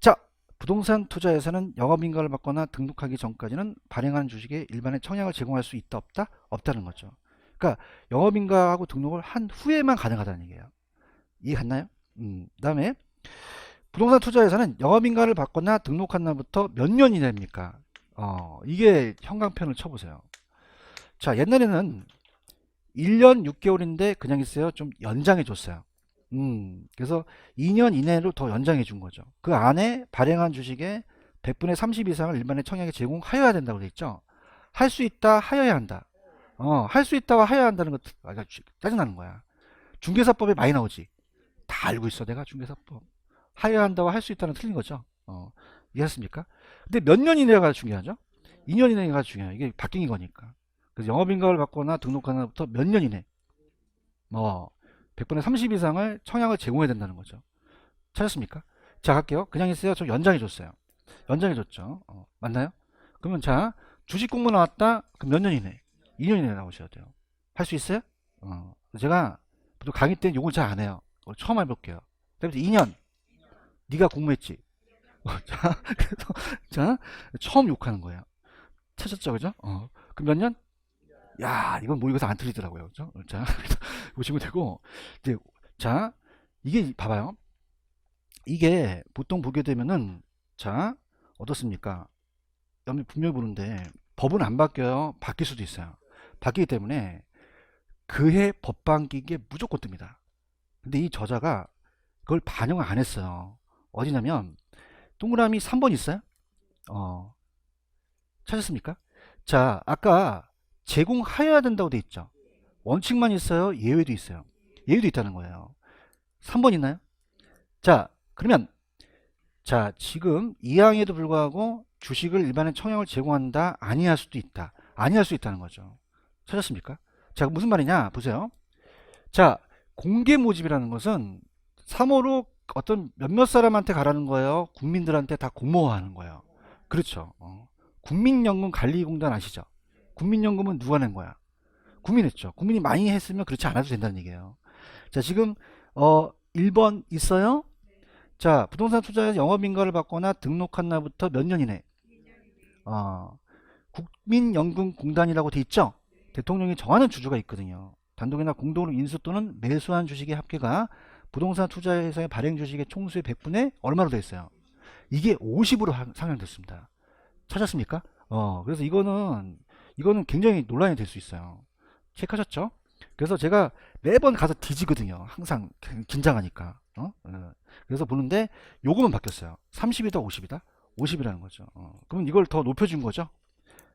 [SPEAKER 1] 자, 부동산 투자에서는 영업인가를 받거나 등록하기 전까지는 발행한 주식에 일반에 청약을 제공할 수 있다 없다? 없다는 거죠. 그러니까 영업인가하고 등록을 한 후에만 가능하다는 얘기예요. 이해 갔나요? 그다음에 부동산 투자에서는 영업인가를 받거나 등록한 날부터 몇 년 이내입니까? 이게 형광펜을 쳐보세요. 자, 옛날에는 1년 6개월인데 그냥 있어요. 좀 연장해 줬어요. 그래서 2년 이내로 더 연장해 준 거죠. 그 안에 발행한 주식의 100분의 30 이상을 일반에 청약에 제공하여야 된다고 돼 있죠. 할 수 있다, 하여야 한다. 할 수 있다와 하여야 한다는 거 짜증나는 거야. 중개사법에 많이 나오지. 다 알고 있어, 내가 중개사법. 하여야 한다와 할 수 있다는 틀린 거죠. 이해했습니까? 근데 몇 년 이내가 중요하죠? 2년 이내가 중요해요. 이게 바뀐 거니까. 그래서 영업인가를 받거나 등록한 날부터 몇 년 이내. 100분의 30 이상을 청약을 제공해야 된다는 거죠. 찾았습니까? 자, 갈게요. 그냥 있어요. 좀 연장해 줬어요. 연장해 줬죠. 맞나요? 그러면 자, 주식 공모 나왔다. 그럼 몇 년 이내? 2년 이내 나오셔야 돼요. 할 수 있어요? 제가 보통 강의 때는 요걸 잘 안 해요. 처음 해볼게요. 그래서 2년. 네가 공모했지. 자, 그래서 자, 처음 욕하는 거예요. 찾았죠, 그죠? 그럼 몇 년? 야, 이건 모의고사 안 틀리더라고요, 그죠? 자, 보시면 되고, 이제 자, 이게 봐봐요. 이게 보통 보게 되면은 자, 어떻습니까? 여러분 분명히 보는데 법은 안 바뀌어요. 바뀔 수도 있어요. 바뀌기 때문에 그해 법 바뀌기에 무조건 뜹니다. 근데 이 저자가 그걸 반영을 안 했어요. 어디냐면 동그라미 3번 있어요? 어, 찾았습니까? 자, 아까 제공하여야 된다고 돼 있죠. 원칙만 있어요? 예외도 있어요. 예외도 있다는 거예요. 3번 있나요? 자, 그러면 자, 지금 이항에도 불구하고 주식을 일반인 청약을 제공한다. 아니할 수도 있다. 아니할 수 있다는 거죠. 찾았습니까? 자, 무슨 말이냐? 보세요. 자, 공개 모집이라는 것은 3호로 어떤 몇몇 사람한테 가라는 거예요. 국민들한테 다 공모하는 거예요. 그렇죠. 국민연금 관리공단 아시죠? 국민연금은 누가 낸 거야? 국민이 했죠. 국민이 많이 했으면 그렇지 않아도 된다는 얘기예요. 자, 지금 1번 있어요? 자, 부동산 투자에서 영업인가를 받거나 등록한 날부터 몇 년 이내? 국민연금공단이라고 돼 있죠? 대통령이 정하는 주주가 있거든요. 단독이나 공동으로 인수 또는 매수한 주식의 합계가 부동산 투자회사의 발행 주식의 총수의 100분의 얼마로 돼 있어요? 이게 50으로 상향됐습니다. 찾았습니까? 그래서 이거는 굉장히 논란이 될 수 있어요. 체크하셨죠? 그래서 제가 매번 가서 뒤지거든요. 항상 긴장하니까. 그래서 보는데 요거만 바뀌었어요. 30이다 50이다? 50이라는 거죠. 그럼 이걸 더 높여준 거죠.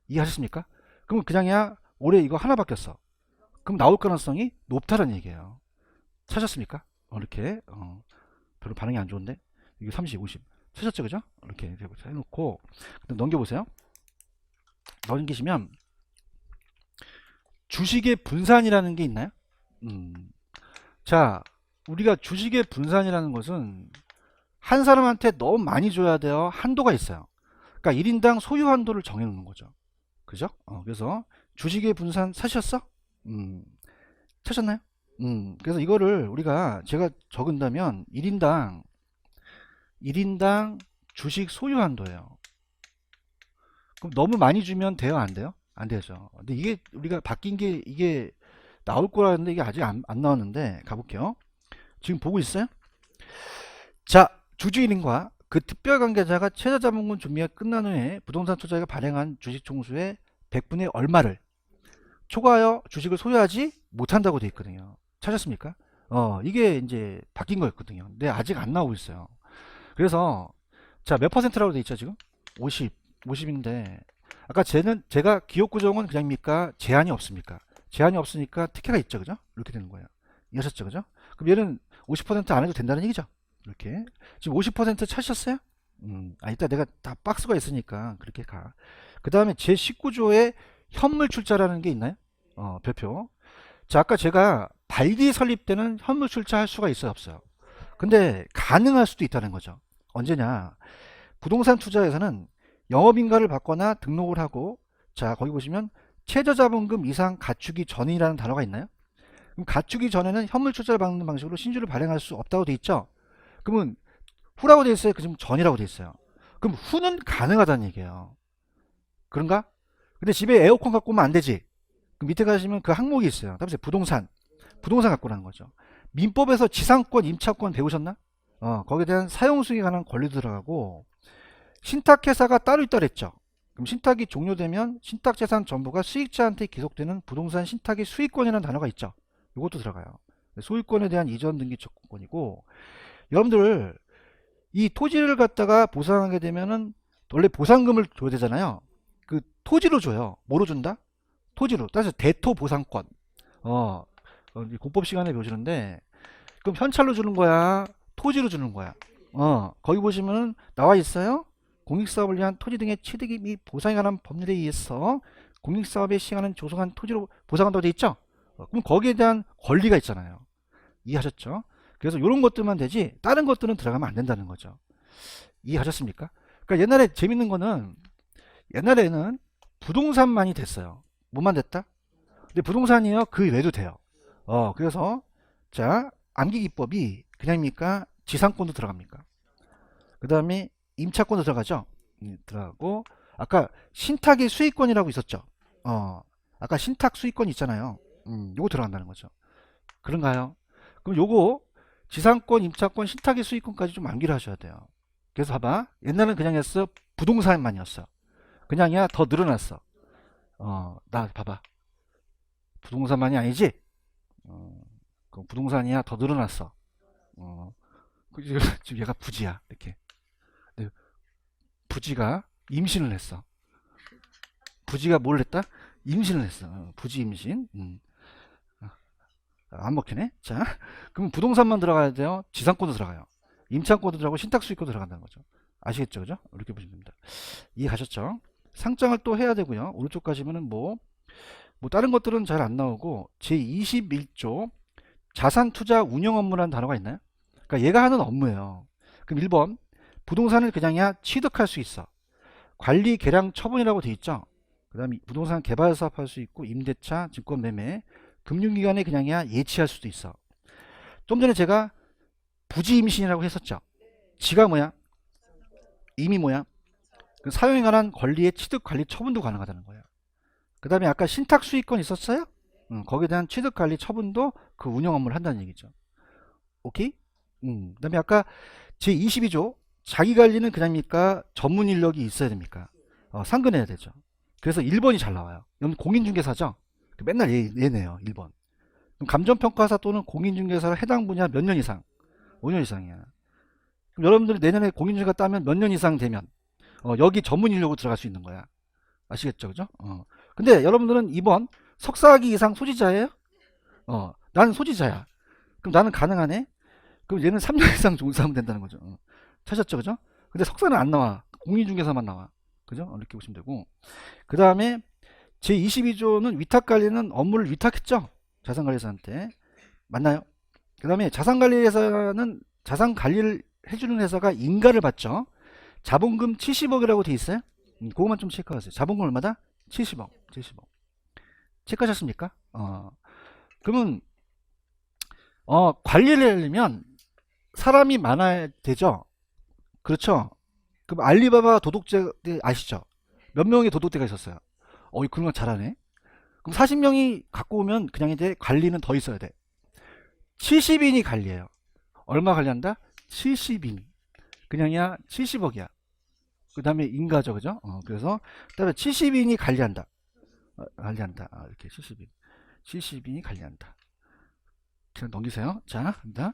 [SPEAKER 1] 이해하셨습니까? 그럼 그냥이야 올해 이거 하나 바뀌었어. 그럼 나올 가능성이 높다는 얘기예요. 찾았습니까? 이렇게 별로 반응이 안 좋은데 이게 30, 50 찾았죠, 그죠? 이렇게 해놓고 넘겨보세요. 넘기시면 주식의 분산이라는 게 있나요? 자, 우리가 주식의 분산이라는 것은 한 사람한테 너무 많이 줘야 돼요. 한도가 있어요. 그러니까 1인당 소유 한도를 정해놓는 거죠. 그죠? 그래서 주식의 분산 사셨어? 사셨나요? 그래서 이거를 제가 적은다면 1인당 주식 소유 한도예요. 그럼 너무 많이 주면 돼요? 안 돼요? 안 되죠. 근데 이게 우리가 바뀐 게 이게 나올 거라는데 이게 아직 안 나왔는데 가볼게요. 지금 보고 있어요? 자, 주주일인과 그 특별관계자가 최저자본금 준비가 끝난 후에 부동산 투자가 발행한 주식 총수의 100분의 얼마를 초과하여 주식을 소유하지 못한다고 되어 있거든요. 찾았습니까? 이게 이제 바뀐 거였거든요. 근데 아직 안 나오고 있어요. 그래서 자, 몇 퍼센트라고 되어 있죠, 지금? 50인데 아까 제가 기업 구성은 그냥입니까? 제한이 없습니까? 제한이 없으니까 특혜가 있죠, 그죠? 이렇게 되는 거예요. 이해하셨죠, 그죠? 그럼 얘는 50%안 해도 된다는 얘기죠. 이렇게 지금 50% 찾으셨어요? 이따 내가 다 박스가 있으니까 그렇게 가. 그 다음에 제19조에 현물 출자라는 게 있나요? 별표. 자, 아까 제가 발기 설립 때는 현물 출자할 수가 있어요, 없어요? 근데 가능할 수도 있다는 거죠. 언제냐? 부동산 투자에서는 영업인가를 받거나 등록을 하고, 자, 거기 보시면 최저자본금 이상 갖추기 전이라는 단어가 있나요? 그럼 갖추기 전에는 현물 출자를 받는 방식으로 신주를 발행할 수 없다고 돼 있죠? 그러면 후라고 돼 있어요? 지금 전이라고 돼 있어요? 그럼 후는 가능하다는 얘기예요. 그런가? 근데 집에 에어컨 갖고 오면 안 되지. 그 밑에 가시면 그 항목이 있어요. 답변 부동산. 부동산 갖고 오라는 거죠. 민법에서 지상권, 임차권 배우셨나? 거기에 대한 사용수익에 관한 권리도 들어가고, 신탁회사가 따로 있다 그랬죠. 그럼 신탁이 종료되면 신탁재산 전부가 수익자한테 기속되는 부동산 신탁의 수익권이라는 단어가 있죠. 이것도 들어가요. 소유권에 대한 이전 등기 채권이고, 여러분들 이 토지를 갖다가 보상하게 되면은 원래 보상금을 줘야 되잖아요. 그 토지로 줘요. 뭐로 준다? 토지로. 따라서 대토 보상권. 공법 시간에 보시는데 그럼 현찰로 주는 거야? 토지로 주는 거야? 거기 보시면은 나와 있어요. 공익사업을 위한 토지 등의 취득이 및 보상에 관한 법률에 의해서 공익사업에 시행하는 조성한 토지로 보상한다고 돼 있죠? 그럼 거기에 대한 권리가 있잖아요. 이해하셨죠? 그래서 이런 것들만 되지 다른 것들은 들어가면 안 된다는 거죠. 이해하셨습니까? 그러니까 옛날에 재밌는 거는 옛날에는 부동산만이 됐어요. 뭐만 됐다? 근데 부동산이요 그 외도 돼요. 그래서 자 암기 기법이 그냥입니까? 지상권도 들어갑니까? 그 다음에 임차권도 들어가죠. 들어가고 아까 신탁의 수익권이라고 있었죠. 어 아까 신탁 수익권 있잖아요. 요거 들어간다는 거죠. 그런가요? 그럼 요거 지상권, 임차권, 신탁의 수익권까지 좀 암기를 하셔야 돼요. 그래서 봐봐. 옛날엔 그냥 했어. 부동산만이었어. 그냥이야 더 늘어났어. 나 봐봐. 부동산만이 아니지? 그 부동산이야 더 늘어났어. 어, 지금 얘가 부지야. 이렇게. 근데 부지가 임신을 했어. 부지가 뭘 했다? 임신을 했어. 부지 임신. 안 먹히네. 자, 그럼 부동산만 들어가야 돼요. 지상권도 들어가요. 임차권도 들어가고 신탁수익권도 들어간다는 거죠. 아시겠죠, 그죠? 이렇게 보시면 됩니다. 이해가셨죠? 상장을 또 해야 되고요. 오른쪽 가시면은 뭐 다른 것들은 잘 안 나오고 제21조 자산 투자 운영 업무라는 단어가 있나요? 그러니까 얘가 하는 업무예요. 그럼 1번 부동산을 그냥이야 취득할 수 있어. 관리 계량 처분이라고 돼 있죠. 그 다음에 부동산 개발 사업 할 수 있고 임대차 증권 매매 금융기관에 그냥이야 예치할 수도 있어. 좀 전에 제가 부지 임신이라고 했었죠. 지가 뭐야? 임이 뭐야? 그 사용에 관한 권리의 취득 관리 처분도 가능하다는 거야. 그 다음에 아까 신탁 수익권 있었어요? 거기에 대한 취득 관리 처분도 그 운영 업무를 한다는 얘기죠. 오케이? 그 다음에 아까 제22조 자기 관리는 그냥입니까? 전문 인력이 있어야 됩니까? 상근해야 되죠. 그래서 1번이 잘 나와요. 이건 공인중개사죠? 맨날 얘네요. 1번. 그럼 감정평가사 또는 공인중개사를 해당 분야 몇 년 이상? 5년 이상이야. 그럼 여러분들이 내년에 공인중개사 따면 몇 년 이상 되면 여기 전문 인력으로 들어갈 수 있는 거야. 아시겠죠? 그죠? 근데 여러분들은 2번 석사학위 이상 소지자예요? 나는 소지자야. 그럼 나는 가능하네? 그럼 얘는 3년 이상 종사하면 된다는 거죠. 찾았죠? 그죠? 근데 석사는 안 나와. 공인중개사만 나와. 그죠? 이렇게 보시면 되고. 그 다음에 제22조는 위탁관리는 업무를 위탁했죠? 자산관리사한테. 맞나요? 그 다음에 자산관리회사는 자산관리를 해주는 회사가 인가를 받죠? 자본금 70억이라고 돼 있어요? 그거만 좀 체크하세요. 자본금 얼마다? 70억. 70억. 체크하셨습니까? 그러면 관리를 하려면 사람이 많아야 되죠? 그렇죠? 그럼 알리바바 도둑제 아시죠? 몇 명의 도둑대가 있었어요? 그런 건 잘하네. 그럼 40명이 갖고 오면 그냥 이제 관리는 더 있어야 돼. 70인이 관리해요. 얼마 관리한다? 70인. 그냥이야 70억이야. 그 다음에 인가죠, 그죠? 그래서 그다음에 70인이 관리한다. 관리한다. 이렇게 70인. 70인이 관리한다. 그냥 넘기세요. 자, 갑니다.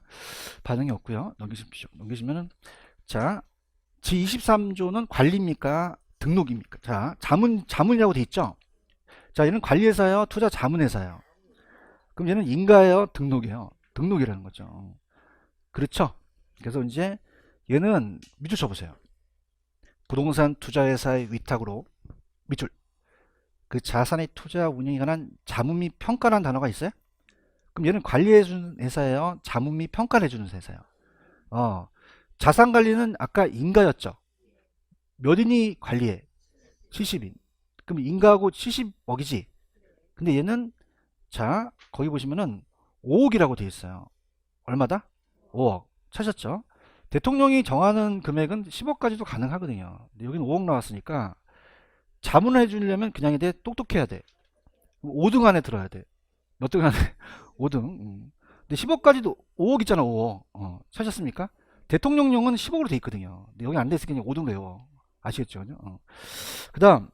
[SPEAKER 1] 반응이 없고요. 넘기십시오. 넘기시면은 자, 제23조는 관리입니까? 등록입니까? 자, 자문이라고 돼 있죠? 자, 얘는 관리회사예요? 투자 자문회사예요? 그럼 얘는 인가예요? 등록이에요? 등록이라는 거죠. 그렇죠? 그래서 이제 얘는 밑줄 쳐보세요. 부동산 투자회사의 위탁으로 밑줄. 그 자산의 투자 운영에 관한 자문 및 평가라는 단어가 있어요? 그럼 얘는 관리해주는 회사예요? 자문 및 평가를 해주는 회사예요? 자산 관리는 아까 인가였죠? 몇 인이 관리해? 70인. 그럼 인가하고 70억이지? 근데 얘는 자 거기 보시면은 5억이라고 되어 있어요. 얼마다? 5억. 찾았죠? 대통령이 정하는 금액은 10억까지도 가능하거든요. 근데 여기는 5억 나왔으니까 자문을 해주려면 그냥 돼 똑똑해야 돼. 5등 안에 들어야 돼. 몇 등 안에? 5등. 근데 10억까지도 5억 있잖아. 5억. 찾았습니까? 대통령령은 10억으로 돼 있거든요. 근데 여기 안 돼 있으니까 5등 외워. 아시겠죠? 그 다음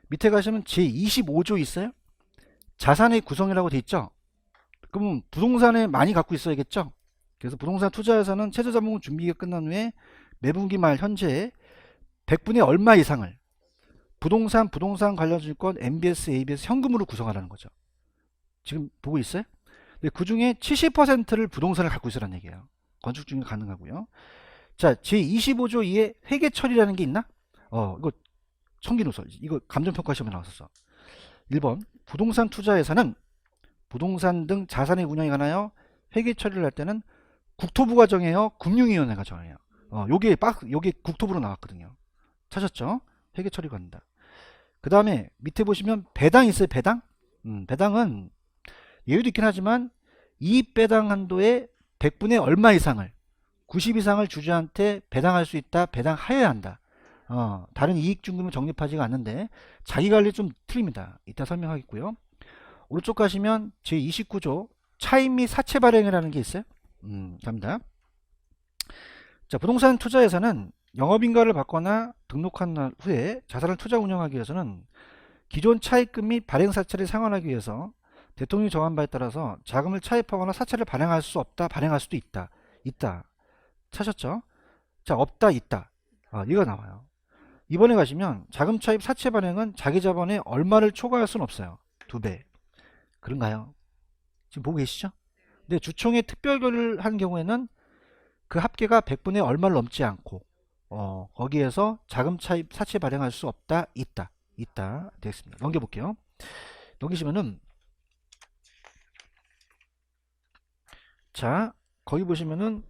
[SPEAKER 1] 밑에 가시면 제25조 있어요? 자산의 구성이라고 돼 있죠? 그럼 부동산에 많이 갖고 있어야겠죠? 그래서 부동산 투자회사는 최저자본 준비가 끝난 후에 매분기 말 현재 100분의 얼마 이상을 부동산 관련 주권 MBS, ABS 현금으로 구성하라는 거죠. 지금 보고 있어요? 그 중에 70%를 부동산을 갖고 있으라는 얘기예요. 건축 중에 가능하고요. 자, 제25조 2에 회계 처리라는 게 있나? 이거 청기누설. 이거 감정평가 시험에 나왔었어. 1번 부동산 투자회사는 부동산 등 자산의 운영에 관하여 회계 처리를 할 때는 국토부가 정해요? 금융위원회가 정해요? 요게 국토부로 나왔거든요. 찾았죠? 회계 처리가 된다. 그 다음에 밑에 보시면 배당 있어요. 배당. 배당은 예외도 있긴 하지만 이익 배당 한도의 100분의 얼마 이상을 90 이상을 주주한테 배당할 수 있다. 배당하여야 한다. 다른 이익 중금은 적립하지가 않는데 자기관리 좀 틀립니다. 이따 설명하겠고요. 오른쪽 가시면 제29조 차입 및 사채 발행이라는 게 있어요. 갑니다. 자, 부동산 투자에서는 영업인가를 받거나 등록한 후에 자산을 투자 운영하기 위해서는 기존 차입금 및 발행 사채를 상환하기 위해서 대통령이 정한 바에 따라서 자금을 차입하거나 사채를 발행할 수 없다. 발행할 수도 있다. 있다. 찾았죠? 자, 없다. 있다. 이거 나와요. 이번에 가시면 자금 차입 사채 발행은 자기 자본에 얼마를 초과할 수는 없어요. 2배. 그런가요? 지금 보고 계시죠? 근데 주총에 특별 결의를 한 경우에는 그 합계가 100분의 얼마를 넘지 않고 거기에서 자금 차입 사채 발행할 수 없다. 있다. 있다. 되겠습니다. 넘겨볼게요. 넘기시면은 자, 거기 보시면은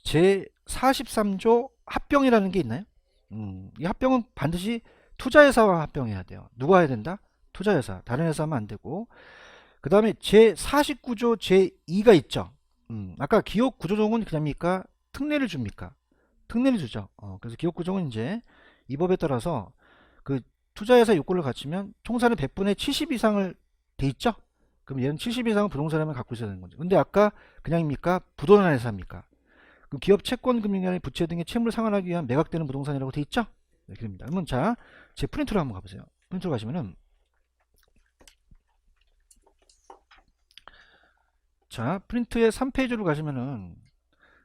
[SPEAKER 1] 제 43조 합병이라는 게 있나요? 이 합병은 반드시 투자회사와 합병해야 돼요. 누가 해야 된다? 투자회사. 다른 회사 하면 안 되고. 그 다음에 제 49조 제2가 있죠. 아까 기업 구조조정은 그냥입니까? 특례를 줍니까? 특례를 주죠. 그래서 기업 구조정은 이제 이 법에 따라서 그 투자회사 요건을 갖추면 총산의 100분의 70 이상을 돼 있죠? 그럼 얘는 70 이상은 부동산을 갖고 있어야 되는 거죠. 근데 아까 그냥입니까? 부도난 회사입니까? 그 기업 채권 금융이나 부채 등의 채무를 상환하기 위한 매각되는 부동산이라고 돼 있죠? 네, 그럽니다. 그러면 자, 제 프린트로 한번 가보세요. 프린트로 가시면은 자, 프린트의 3페이지로 가시면은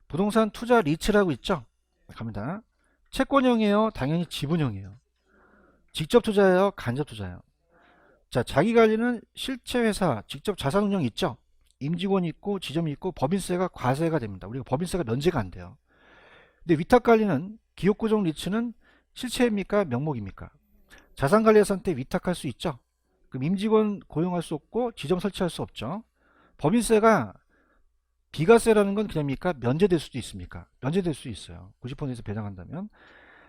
[SPEAKER 1] 부동산 투자 리츠라고 있죠? 갑니다. 채권형이에요? 당연히 지분형이에요. 직접 투자예요? 간접 투자예요? 자, 자기 관리는 실체 회사, 직접 자산 운영 있죠? 임직원이 있고 지점이 있고 법인세가 과세가 됩니다. 우리가 법인세가 면제가 안 돼요. 근데 위탁 관리는 기업 구정 리츠는 실체입니까? 명목입니까? 자산 관리회사한테 위탁할 수 있죠? 그럼 임직원 고용할 수 없고 지점 설치할 수 없죠? 법인세가 비과세라는 건 그냥입니까? 면제될 수도 있습니까? 면제될 수 있어요. 90%에서 배당한다면.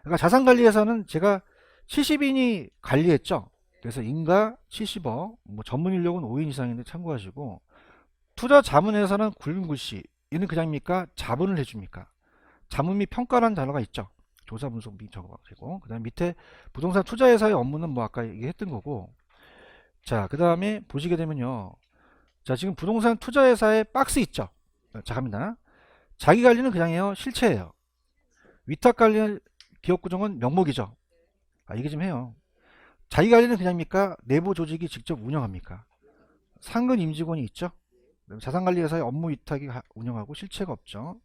[SPEAKER 1] 그러니까 자산관리회사는 제가 70인이 관리했죠. 그래서 인가 70억, 뭐 전문 인력은 5인 이상인데 참고하시고, 투자 자문회사는 굴금굴시. 이는 그냥입니까? 자문을 해줍니까? 자문 및 평가라는 단어가 있죠. 조사 분석 및 적어가지고. 그 다음 밑에 부동산 투자회사의 업무는 뭐 아까 얘기했던 거고. 자, 그 다음에 보시게 되면요. 자, 지금 부동산 투자회사의 박스 있죠. 자, 갑니다. 자기 관리는 그냥이에요. 실체예요. 위탁 관리 기업 구성은 명목이죠. 얘기 좀 해요. 자기 관리는 그냥입니까? 내부 조직이 직접 운영합니까? 상근 임직원이 있죠. 자산관리회사의 업무 위탁이 운영하고 실체가 없죠.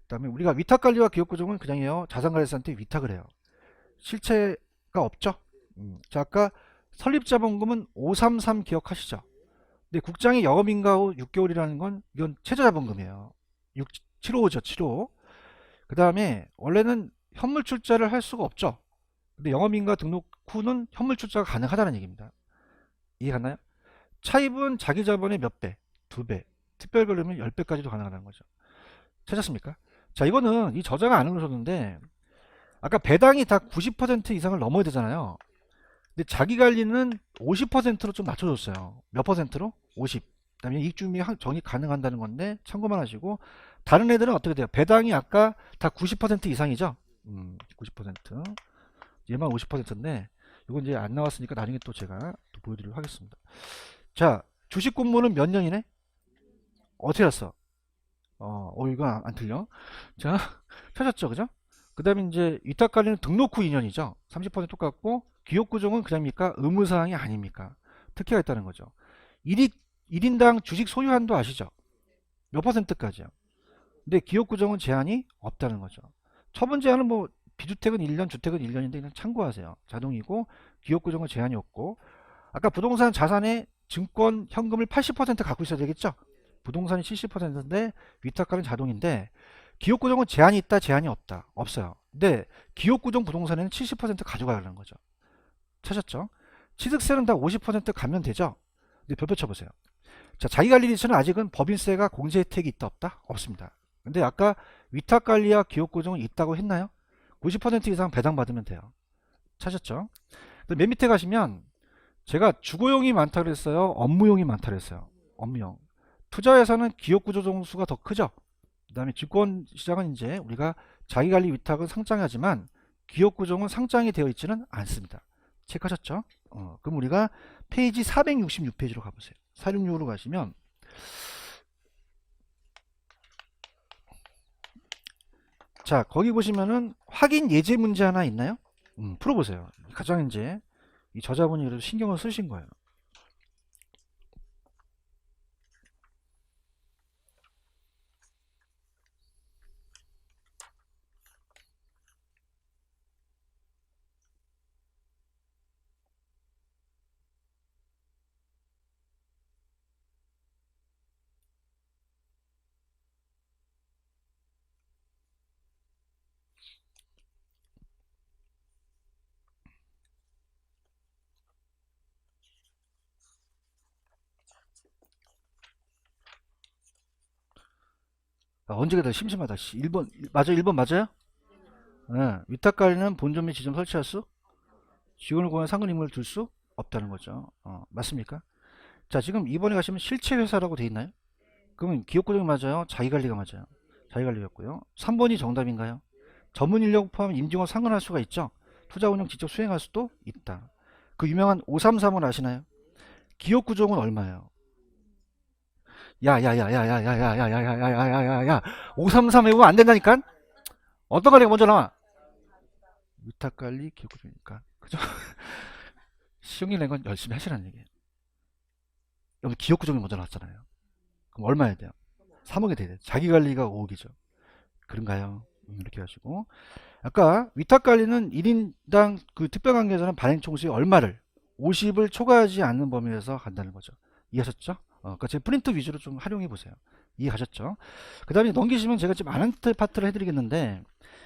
[SPEAKER 1] 그 다음에 우리가 위탁 관리와 기업 구성은 그냥이에요. 자산관리사한테 위탁을 해요. 실체가 없죠. 자, 아까 설립자본금은 533 기억하시죠? 근데 국장이 영업인가 후 6개월이라는 건 이건 최저자본금이에요. 755죠. 755. 그 다음에 원래는 현물 출자를 할 수가 없죠. 근데 영업인가 등록 후는 현물 출자가 가능하다는 얘기입니다. 이해 갔나요? 차입은 자기 자본의 몇 배? 2배. 특별 결례면 10배까지도 가능하다는 거죠. 찾았습니까? 자, 이거는 이 저자가 안 올려줬는데 아까 배당이 다 90% 이상을 넘어야 되잖아요. 근데 자기 관리는 50%로 좀 낮춰줬어요. 몇 퍼센트로? 50. 그다음에 이익주미 정의 가능한다는 건데 참고만 하시고, 다른 애들은 어떻게 돼요? 배당이 아까 다 90% 이상이죠. 90%. 얘만 50%인데 이건 이제 안 나왔으니까 나중에 또 제가 또 보여드리도록 하겠습니다. 자, 주식 공모는 몇 년이네? 어떻게 알았어? 이거 안 틀려. 자, 찾았죠, 그죠? 그 다음에 이제 위탁 관리는 등록 후 2년이죠. 30% 똑같고, 기업 구종은 그냥입니까? 의무사항이 아닙니까? 특혜가 있다는 거죠. 1인당 주식 소유 한도 아시죠? 몇 퍼센트까지요? 근데 기업 구종은 제한이 없다는 거죠. 처분 제한은 뭐 비주택은 1년, 주택은 1년인데 그냥 참고하세요. 자동이고 기업 구종은 제한이 없고, 아까 부동산 자산의 증권, 현금을 80% 갖고 있어야 되겠죠? 부동산이 70%인데 위탁하는 자동인데 기업 구종은 제한이 있다, 제한이 없다. 없어요. 근데 기업 구종 부동산에는 70% 가져가라는 거죠. 찾았죠? 취득세는 다 50% 가면 되죠? 근데 별표 쳐보세요. 자, 자기관리 리츠는 아직은 법인세가 공제 혜택이 있다, 없다? 없습니다. 근데 아까 위탁관리와 기업구조는 있다고 했나요? 90% 이상 배당받으면 돼요. 찾았죠? 맨 밑에 가시면 제가 주거용이 많다 그랬어요? 업무용이 많다 그랬어요? 업무용. 투자회사는 기업구조 종수가 더 크죠? 그 다음에 증권시장은 이제 우리가 자기관리 위탁은 상장하지만 기업구조는 상장이 되어 있지는 않습니다. 체크하셨죠? 그럼 우리가 페이지 466페이지로 가보세요. 466으로 가시면 자 거기 보시면은 확인 예제 문제 하나 있나요? 풀어보세요. 가장 이제 이 저자분이 그래도 신경을 쓰신 거예요. 언제가 더 심심하다. 1번 맞아 1번 맞아요? 네. 위탁관리는 본점 및 지점 설치할 수 직원을 고용한 상근 인물을 둘 수 없다는 거죠. 맞습니까? 자 지금 2번에 가시면 실체 회사라고 돼 있나요? 그러면 기업구조가 맞아요? 자기관리가 맞아요? 자기관리였고요. 3번이 정답인가요? 전문 인력 포함 임직원 상근할 수가 있죠. 투자 운영 직접 수행할 수도 있다. 그 유명한 533을 아시나요? 기업 구조는 얼마예요? 야야야야야야야야야야야야야야 533 외우면 안 된다니까? 어떤 관리가 먼저 나와? 위탁관리 기업 구조니까 그죠? 시용이 낸 건 열심히 하시라는 얘기예요. 여기 기업 구조가 먼저 나왔잖아요. 그럼 얼마 해야 돼요? 3억이 돼야 돼요. 자기관리가 5억이죠. 그런가요? 이렇게 하시고 아까 위탁관리는 1인당 그 특별관계자는 발행총수의 얼마를 50을 초과하지 않는 범위에서 간다는 거죠. 이해하셨죠? 그러니까 제 프린트 위주로 좀 활용해 보세요. 이해하셨죠? 그 다음에 넘기시면 제가 지금 아는 파트를 해드리겠는데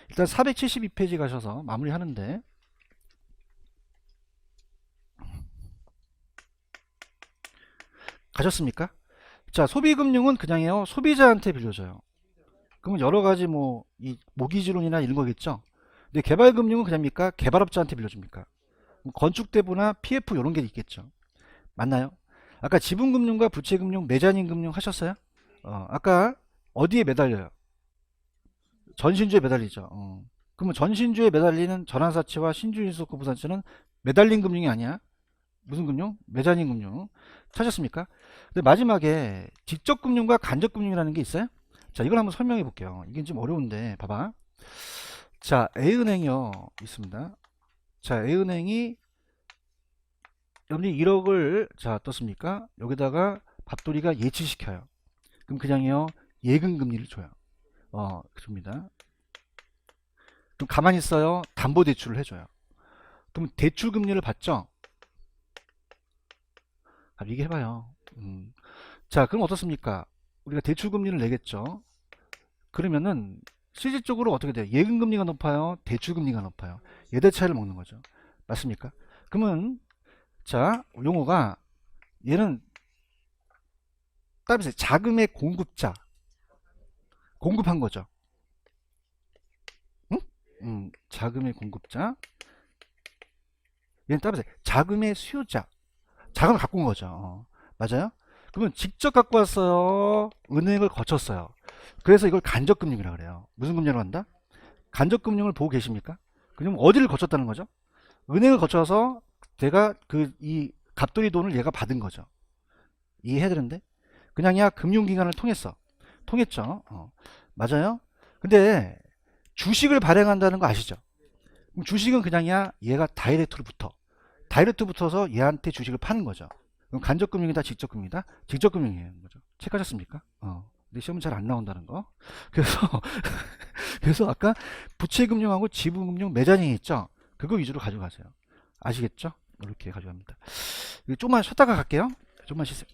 [SPEAKER 1] 일단 472페이지 가셔서 마무리 하는데 가셨습니까? 자 소비금융은 그냥요 소비자한테 빌려줘요. 그러면 여러가지 뭐 이 모기지론이나 이런 거겠죠. 근데 개발금융은 그냥입니까? 개발업자한테 빌려줍니까? 건축대부나 PF 이런 게 있겠죠. 맞나요? 아까 지분금융과 부채금융, 메자닌금융 하셨어요? 아까 어디에 매달려요? 전신주에 매달리죠. 그러면 전신주에 매달리는 전환사채와 신주인수코 부산채는 매달린 금융이 아니야? 무슨 금융? 메자닌 금융. 찾았습니까? 근데 마지막에 직접금융과 간접금융이라는 게 있어요? 자, 이걸 한번 설명해 볼게요. 이게 좀 어려운데, 봐봐. 자, A은행이요. 있습니다. 자, A은행이 여러분이 1억을 자 떴습니까? 여기다가 밥돌이가 예치시켜요. 그럼 그냥요 예금 금리를 줘요. 줍니다. 그럼 가만히 있어요. 담보 대출을 해줘요. 그럼 대출 금리를 받죠? 이게 해봐요. 자, 그럼 어떻습니까? 우리가 대출 금리를 내겠죠. 그러면은 실질적으로 어떻게 돼요? 예금 금리가 높아요? 대출 금리가 높아요? 예대 차이를 먹는 거죠. 맞습니까? 그러면 자, 용어가 얘는 따라서 자금의 공급자, 공급한 거죠. 응? 자금의 공급자. 얘는 따라서 자금의 수요자, 자금을 갖고 온 거죠. 맞아요? 그러면 직접 갖고 왔어요? 은행을 거쳤어요? 그래서 이걸 간접금융이라고 그래요. 무슨 금융이라고 한다? 간접금융을 보고 계십니까? 그럼 어디를 거쳤다는 거죠? 은행을 거쳐서 내가 그 이 갑돌이 돈을 얘가 받은 거죠. 이해해야 되는데? 그냥야 금융기관을 통했어. 통했죠. 맞아요? 근데 주식을 발행한다는 거 아시죠? 그럼 주식은 그냥야 얘가 다이렉트로 붙어. 다이렉트 붙어서 얘한테 주식을 파는 거죠. 그럼 간접금융이다, 직접금융이다? 직접금융이에요. 거죠. 체크하셨습니까? 근데 시험은 잘 안 나온다는 거. 그래서 그래서 아까 부채금융하고 지분금융 매자닝이 있죠. 그거 위주로 가져가세요. 아시겠죠? 이렇게 가져갑니다. 좀만 쉬었다가 갈게요. 좀만 쉬세요.